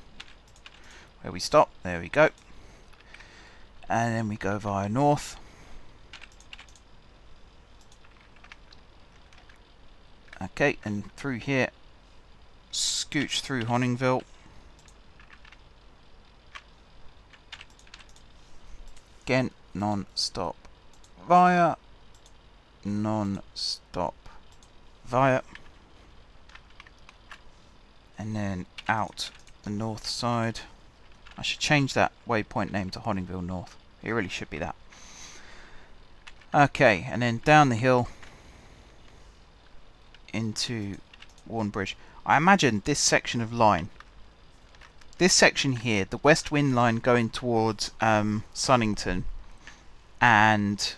Where we stop, there we go. And then we go via north. Okay, and through here, scooch through Honningville. Again, non-stop via, non-stop via, and then out the north side. I should change that waypoint name to Honningville North. It really should be that. Okay, and then down the hill into Warnbridge. I imagine this section of line, this section here, the West Wind line going towards Sunnington, and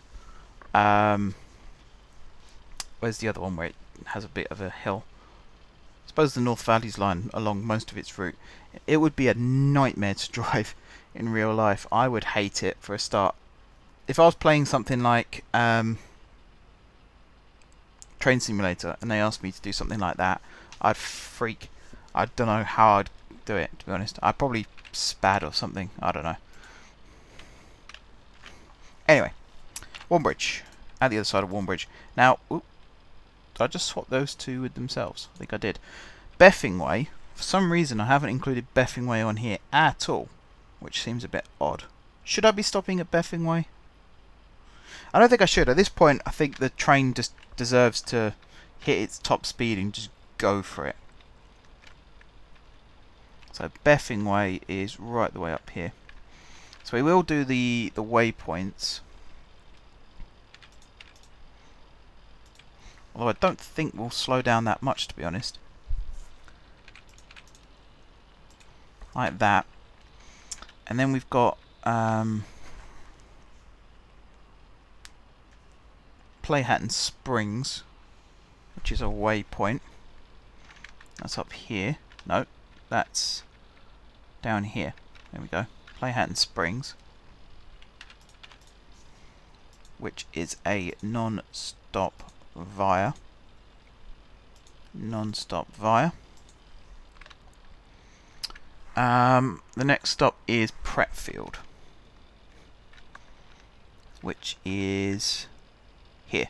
where's the other one where it has a bit of a hill? I suppose the North Valleys line along most of its route. It would be a nightmare to drive in real life. I would hate it for a start. If I was playing something like Train Simulator and they asked me to do something like that, I'd freak. I don't know how I'd do it, to be honest. I'd probably spad or something. I don't know. Anyway, Warnbridge. At the other side of Warnbridge. Now, did I just swap those two with themselves? I think I did. Beffingway. For some reason, I haven't included Beffingway on here at all, which seems a bit odd. Should I be stopping at Beffingway? I don't think I should. At this point, I think the train just deserves to hit its top speed and just go for it. So Beffingway is right the way up here. So we will do the waypoints. Although I don't think we'll slow down that much, to be honest. Like that. And then we've got Playhatton Springs, which is a waypoint. That's up here. No, that's down here. There we go. Playhatton Springs, which is a non-stop via. Non-stop via. The next stop is Prepfield, which is here.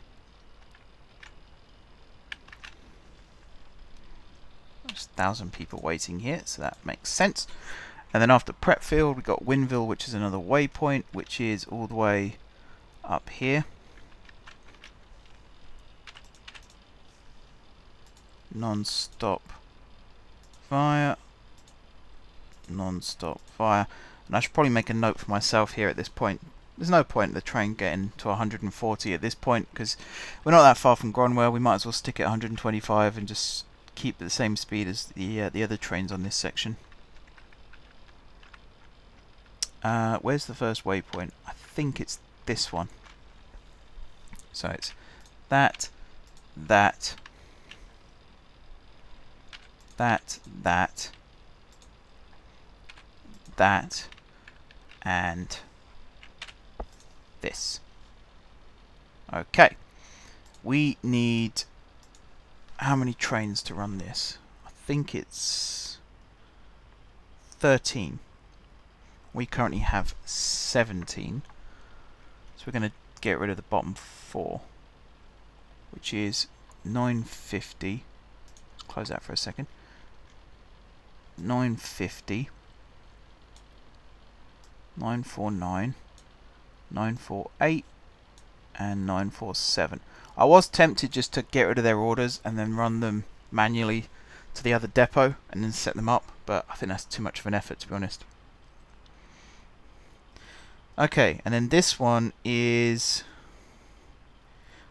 There's 1,000 people waiting here, so that makes sense. And then after Prepfield, we've got Winville, which is another waypoint, which is all the way up here. Non-stop via. Non-stop via. And I should probably make a note for myself here at this point. There's no point in the train getting to 140 at this point, because we're not that far from Gronwell. We might as well stick at 125 and just keep the same speed as the other trains on this section. Where's the first waypoint? I think it's this one. So it's that, that, that, and this. Okay. We need how many trains to run this? I think it's 13. We currently have 17. So we're going to get rid of the bottom 4, which is 950. Let's close that for a second. 950. 949, 948, and 947. I was tempted just to get rid of their orders and then run them manually to the other depot and then set them up, but I think that's too much of an effort, to be honest. Okay, and then this one is...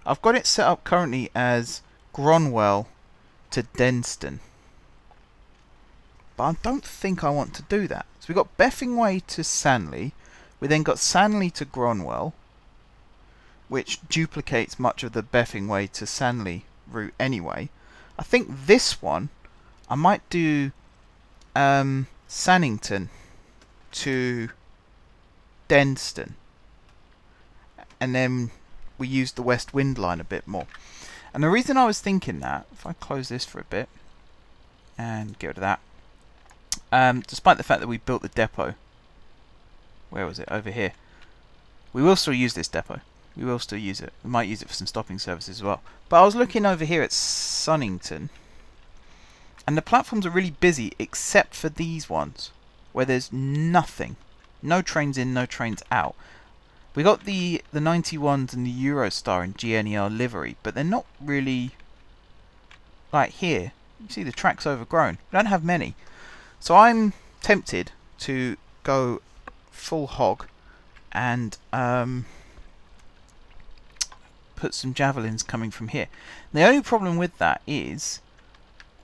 I've got it set up currently as Gronwell to Denston. But I don't think I want to do that. So we've got Beffingway to Sanley. We then got Sanley to Gronwell, which duplicates much of the Beffingway to Sanley route anyway. I think this one, I might do Sannington to Denston. And then we use the West Wind line a bit more. And the reason I was thinking that, if I close this for a bit and get rid of that, despite the fact that we built the depot, where was it? Over here. We will still use this depot. We will still use it. We might use it for some stopping services as well. But I was looking over here at Sunnington, and the platforms are really busy except for these ones, where there's nothing. No trains in, no trains out. We got the 91s and the Eurostar in GNER livery, but they're not really like here. You see the track's overgrown. We don't have many. So I'm tempted to go full hog and put some javelins coming from here. The only problem with that is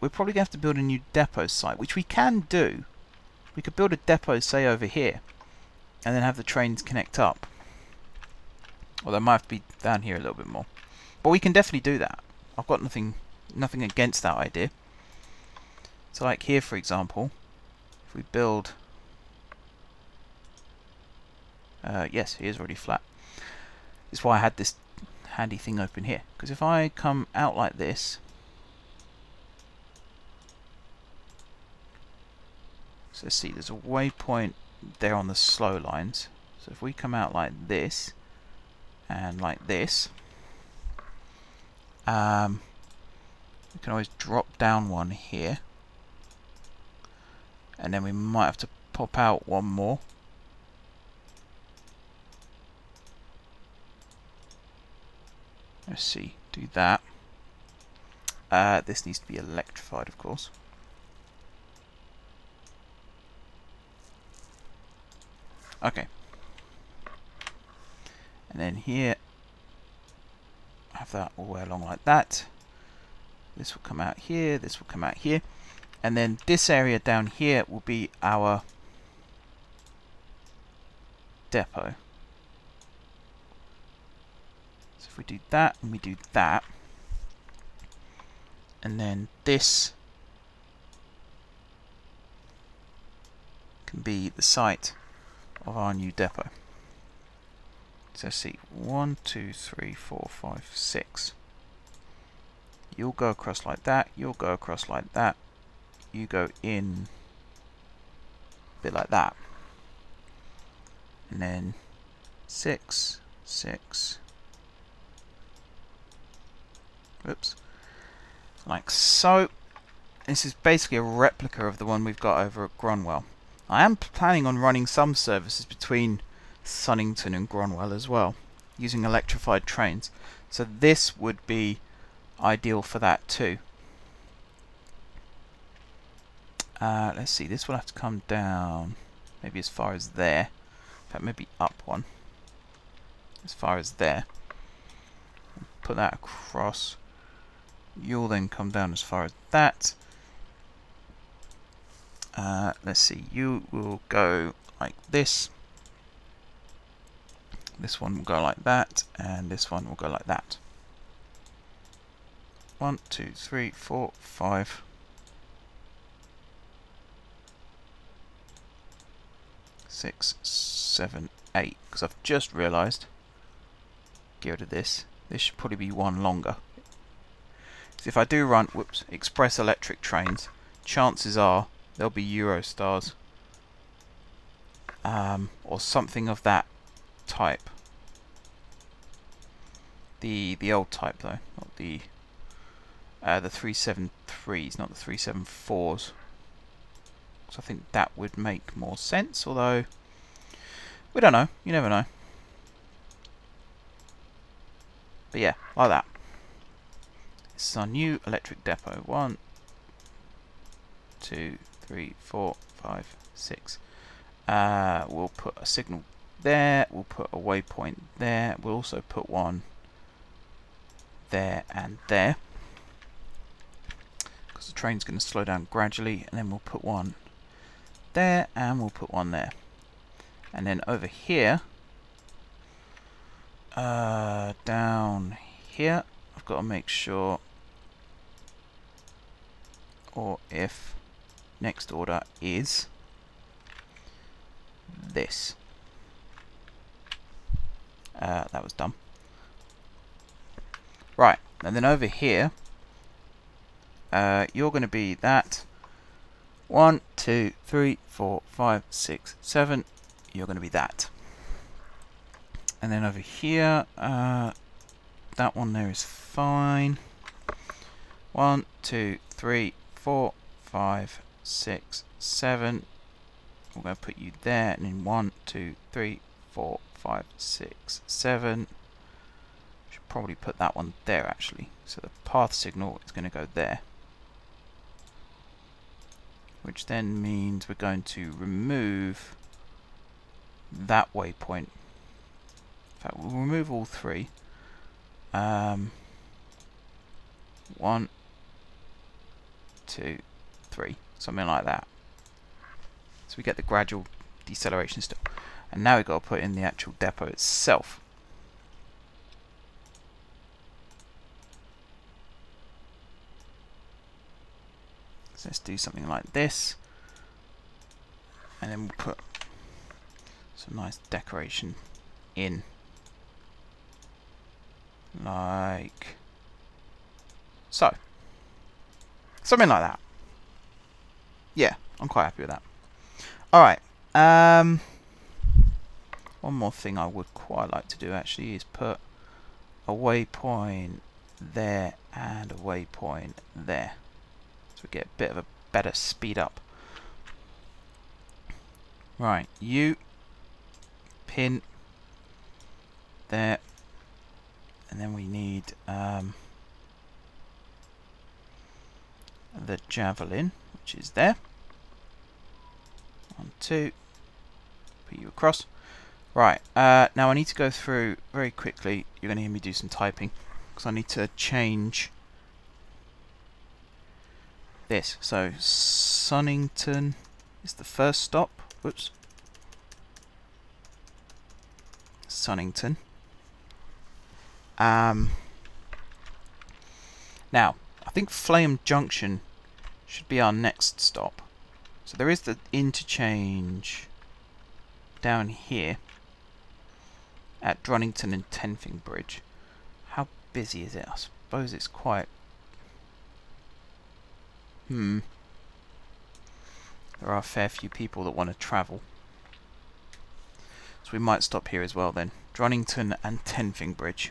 we're probably going to have to build a new depot site, which we can do. We could build a depot, say, over here, and then have the trains connect up. Although I might have to be down here a little bit more. But we can definitely do that. I've got nothing against that idea. So like here, for example, if we build... yes, he is already flat. This is why I had this handy thing open here. Because if I come out like this... So let's see, there's a waypoint there on the slow lines. So if we come out like this... and like this, we can always drop down one here, and then we might have to pop out one more. Let's see, do that. This needs to be electrified, of course. Okay. And then here, have that all the way along like that. This will come out here, this will come out here. And then this area down here will be our depot. So if we do that and we do that, and then this can be the site of our new depot. So let's see, 1, 2, 3, 4, 5, 6. You'll go across like that, you'll go across like that, you go in a bit like that. And then 6, 6. Oops. Like so. This is basically a replica of the one we've got over at Gronwell. I am planning on running some services between Sunnington and Gronwell as well, using electrified trains. So this would be ideal for that too. Let's see, this will have to come down maybe as far as there. In fact, maybe up one. As far as there. Put that across. You'll then come down as far as that. Let's see, you will go like this. This one will go like that, and this one will go like that. 1, 2, 3, 4, 5. 6, 7, 8. Because I've just realised, get rid of this. This should probably be one longer. So if I do run, whoops, express electric trains, chances are there'll be Eurostars, or something of that type. The old type though, not the 373s, not the 374s. So I think that would make more sense, although we don't know, you never know. But yeah, like that. This is our new electric depot. 1, 2, 3, 4, 5, 6. We'll put a signal there, we'll put a waypoint there, we'll also put one there and there, because the train's going to slow down gradually, and then we'll put one there, and we'll put one there. And then over here, down here, I've got to make sure, or if next order is this. That was dumb. Right, and then over here, you're going to be that 1, 2, 3, 4, 5, 6, 7. You're going to be that. And then over here, that one there is fine. 1, 2, 3, 4, 5, 6, 7. We're going to put you there, and then 1, 2, 3, 4, 5, 6, 7. Should probably put that one there actually. So the path signal is going to go there. Which then means we're going to remove that waypoint. In fact, we'll remove all three. 1, 2, 3, something like that. So we get the gradual deceleration still. And now we've got to put in the actual depot itself. So let's do something like this. And then we'll put some nice decoration in. Like so. Something like that. Yeah, I'm quite happy with that. Alright. One more thing I would quite like to do actually is put a waypoint there and a waypoint there. So we get a bit of a better speed up. Right, you pin there, and then we need the javelin, which is there. 1, 2, put you across. Right, now I need to go through very quickly. You're going to hear me do some typing because I need to change this. So Sunnington is the first stop. Whoops. Sunnington. Now, I think Flame Junction should be our next stop. So there is the interchange down here at Drunnington and Tenfing Bridge. How busy is it? I suppose it's quite... There are a fair few people that want to travel. So we might stop here as well then. Drunnington and Tenfing Bridge.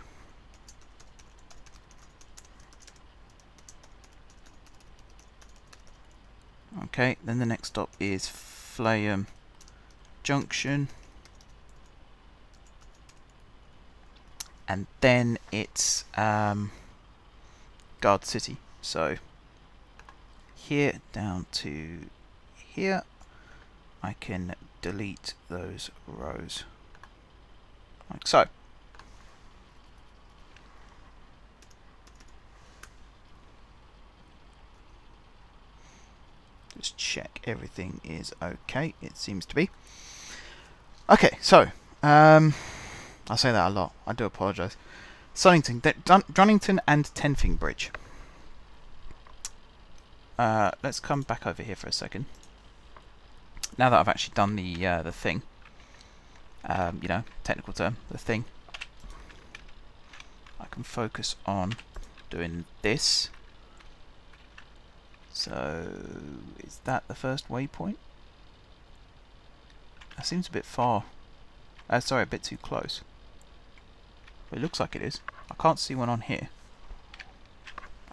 Okay, then the next stop is Flame Junction. And then it's Guard City. So here down to here, I can delete those rows like so. Just check everything is okay. It seems to be. Okay, so I say that a lot. I do apologise. Sunnington, Drunnington and Tenfing Bridge. Let's come back over here for a second. Now that I've actually done the thing, you know, technical term, the thing, I can focus on doing this. So, is that the first waypoint? That seems a bit far. Sorry, a bit too close. But it looks like it is. I can't see one on here.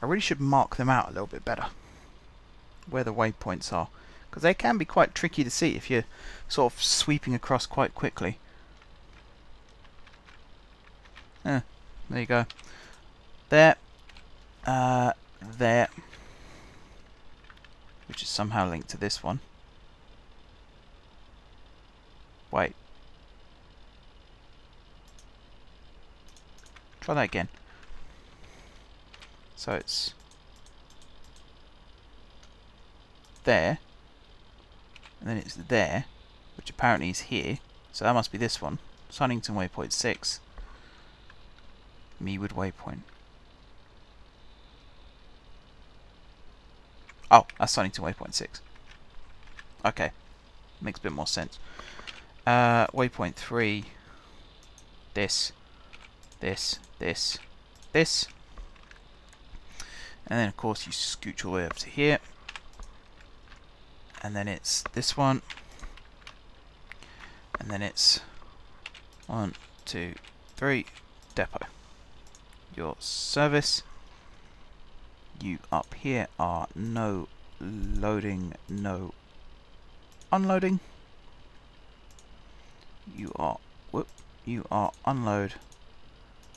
I really should mark them out a little bit better, where the waypoints are, because they can be quite tricky to see if you're sort of sweeping across quite quickly. There you go. There. There. Which is somehow linked to this one. Wait. Try that again. So it's there, and then it's there, which apparently is here. So that must be this one. Sunnington waypoint 6. Mewood waypoint. Oh, that's Sunnington waypoint 6. Okay, makes a bit more sense. Waypoint 3. This. And then of course you scooch all the way up to here. And then it's this one. And then it's 1, 2, 3, depot. Your service. You up here are no loading, no unloading. You are unload,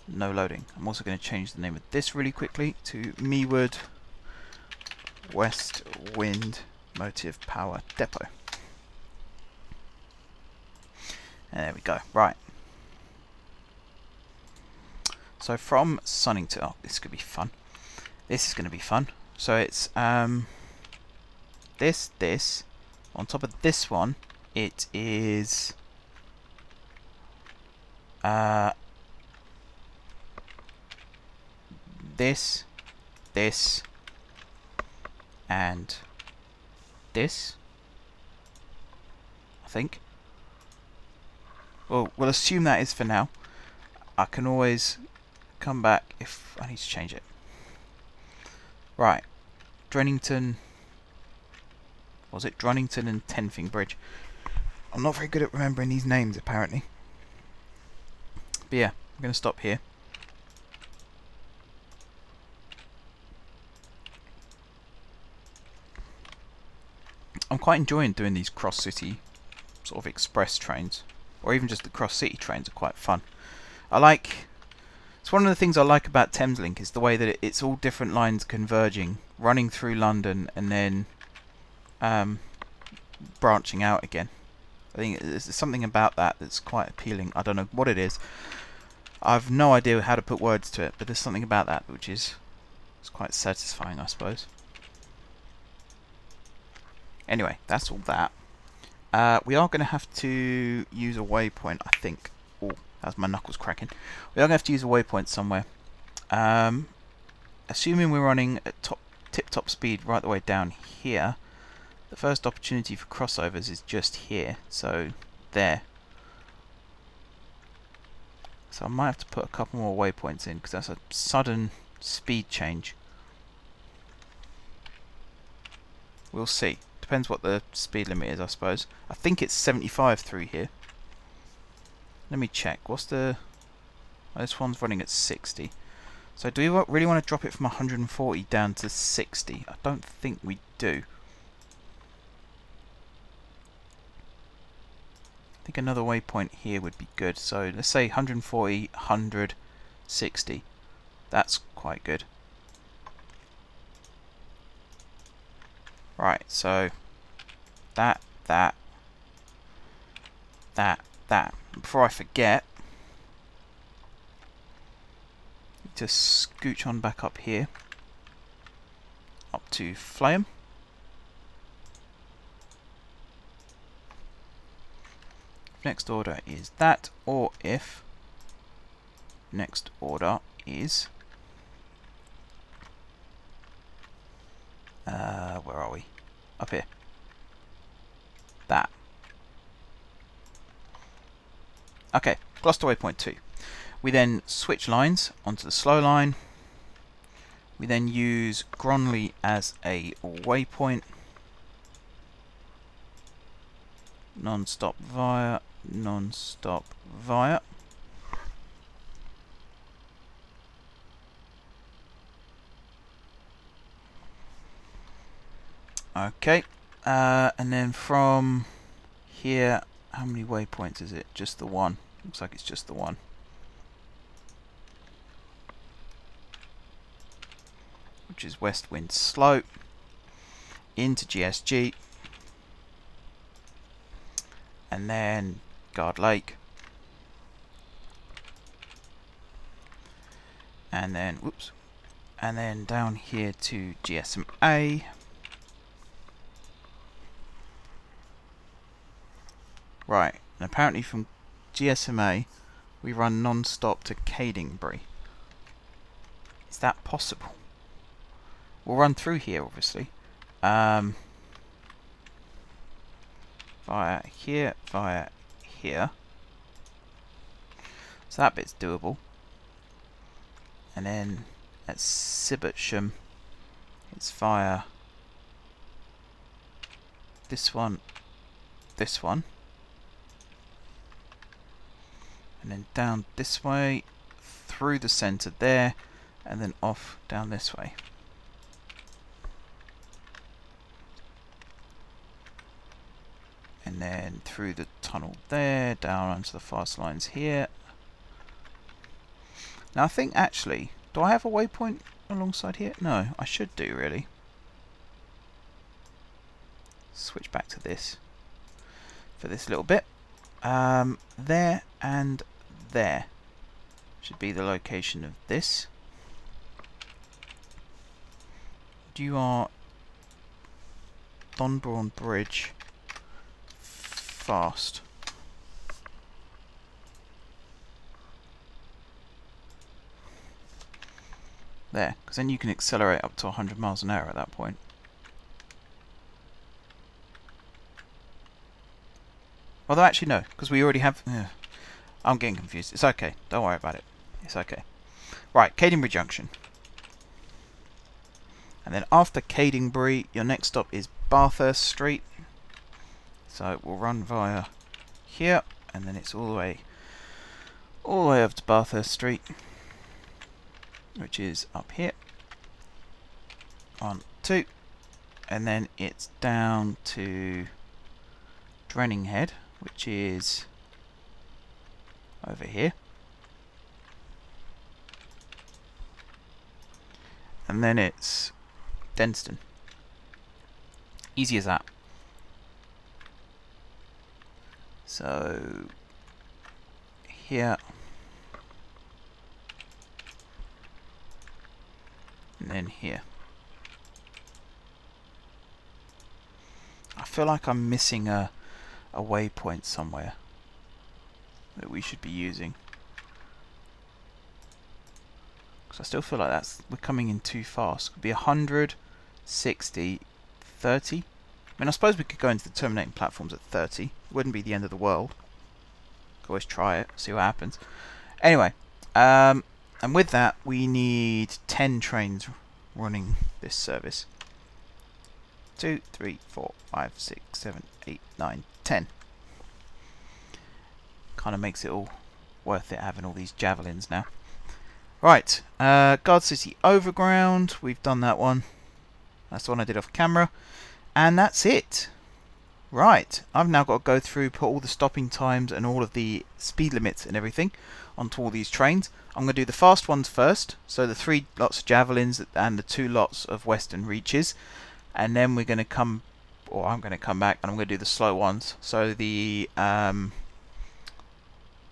no loading. I'm also going to change the name of this really quickly to Mewood West Wind Motive Power Depot. And there we go. Right. So from Sunnington, oh, this could be fun. This is going to be fun. So it's this. On top of this one, it is this, and this, I think. Well, we'll assume that is for now. I can always come back if I need to change it. Right, Drennington, was it Dronnington and Tenfing Bridge? I'm not very good at remembering these names apparently. But yeah, I'm going to stop here. I'm quite enjoying doing these cross-city sort of express trains, or even just the cross-city trains are quite fun. It's one of the things I like about Thameslink is the way that it's all different lines converging, running through London and then branching out again. I think there's something about that that's quite appealing. I don't know what it is. I've no idea how to put words to it, but there's something about that which is quite satisfying, I suppose. Anyway, that's all that. We are going to have to use a waypoint, I think. Oh, that's my knuckles cracking. We are going to have to use a waypoint somewhere. Assuming we're running at tip-top speed right the way down here, the first opportunity for crossovers is just here, so there. So I might have to put a couple more waypoints in because that's a sudden speed change. We'll see. Depends what the speed limit is, I suppose. I think it's 75 through here. Let me check. What's the... Oh, this one's running at 60. So do we really want to drop it from 140 down to 60? I don't think we do. I think another waypoint here would be good. So let's say 140, 100, 60. That's quite good. Right, so that. Before I forget, just scooch on back up here, up to Flame. Next order is that, or if next order is where are we? Up here. That. Okay, Gloucester waypoint 2. We then switch lines onto the slow line. We then use Gronley as a waypoint. Non-stop via, non-stop via. Okay, and then from here, how many waypoints is it? Just the one. Looks like it's just the one. Which is West Wind Slope into GSG, and then Guard Lake, and then whoops, and then down here to GSMA. Right, and apparently from GSMA we run non-stop to Cadingbury. Is that possible? We'll run through here, obviously. Via here, via here. So that bit's doable. And then at Sibbertsham, it's via this one, and then down this way, through the centre there, and then off down this way. And then through the tunnel there, down onto the fast lines here. Now I think actually, do I have a waypoint alongside here? No, I should do really. Switch back to this for this little bit. There and there should be the location of this. You are Donbrawn Bridge fast. There, because then you can accelerate up to 100 miles an hour at that point. Although actually no, because we already have... I'm getting confused. It's okay, don't worry about it. It's okay. Right, Cadingbury Junction. And then after Cadingbury, your next stop is Bathurst Street. So we'll run via here, and then it's all the way over to Bathurst Street, which is up here. 1, 2, and then it's down to Drenninghead, which is over here. And then it's Denston. Easy as that. So here, and then here. I feel like I'm missing a waypoint somewhere that we should be using, because I still feel like we're coming in too fast. Could be 100, 60, 30. I mean, I suppose we could go into the terminating platforms at 30. It wouldn't be the end of the world. Could always try it, see what happens. Anyway, and with that, we need 10 trains running this service. 2, 3, 4, 5, 6, 7, 8, 9, 10. Kind of makes it all worth it having all these javelins now. Right, Guard City Overground. We've done that one. That's the one I did off camera. And that's it. Right, I've now got to go through, put all the stopping times and all of the speed limits and everything onto all these trains. I'm going to do the fast ones first, so the 3 lots of javelins and the 2 lots of western reaches, and then we're going to come, or I'm going to come back and I'm going to do the slow ones. So the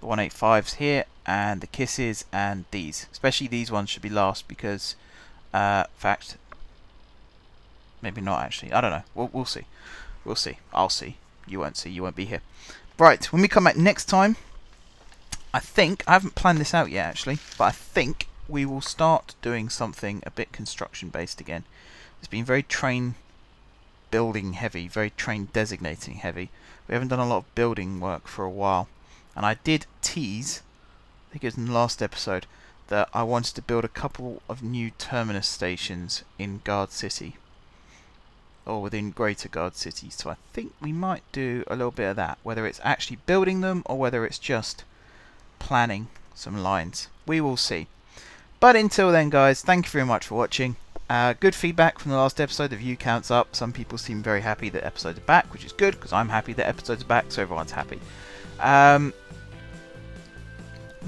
185s here and the kisses and these, especially these ones should be last because, in fact, maybe not actually. I don't know. We'll see. We'll see. I'll see. You won't see. You won't be here. Right. When we come back next time, I think, I haven't planned this out yet actually, but I think we will start doing something a bit construction based again. It's been very train building heavy, very train designating heavy. We haven't done a lot of building work for a while. And I did tease, I think it was in the last episode, that I wanted to build a couple of new terminus stations in Guard City, or within Greater Guard City. So I think we might do a little bit of that, whether it's actually building them or whether it's just planning some lines. We will see. But until then, guys, thank you very much for watching. Good feedback from the last episode. The view count's up. Some people seem very happy that episodes are back, which is good because I'm happy that episodes are back, so everyone's happy. But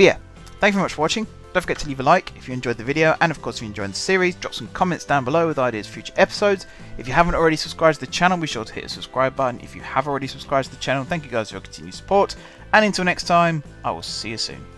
yeah, thank you very much for watching. Don't forget to leave a like if you enjoyed the video, and of course if you enjoyed the series, drop some comments down below with ideas for future episodes. If you haven't already subscribed to the channel, be sure to hit the subscribe button. If you have already subscribed to the channel, thank you guys for your continued support, and until next time, I will see you soon.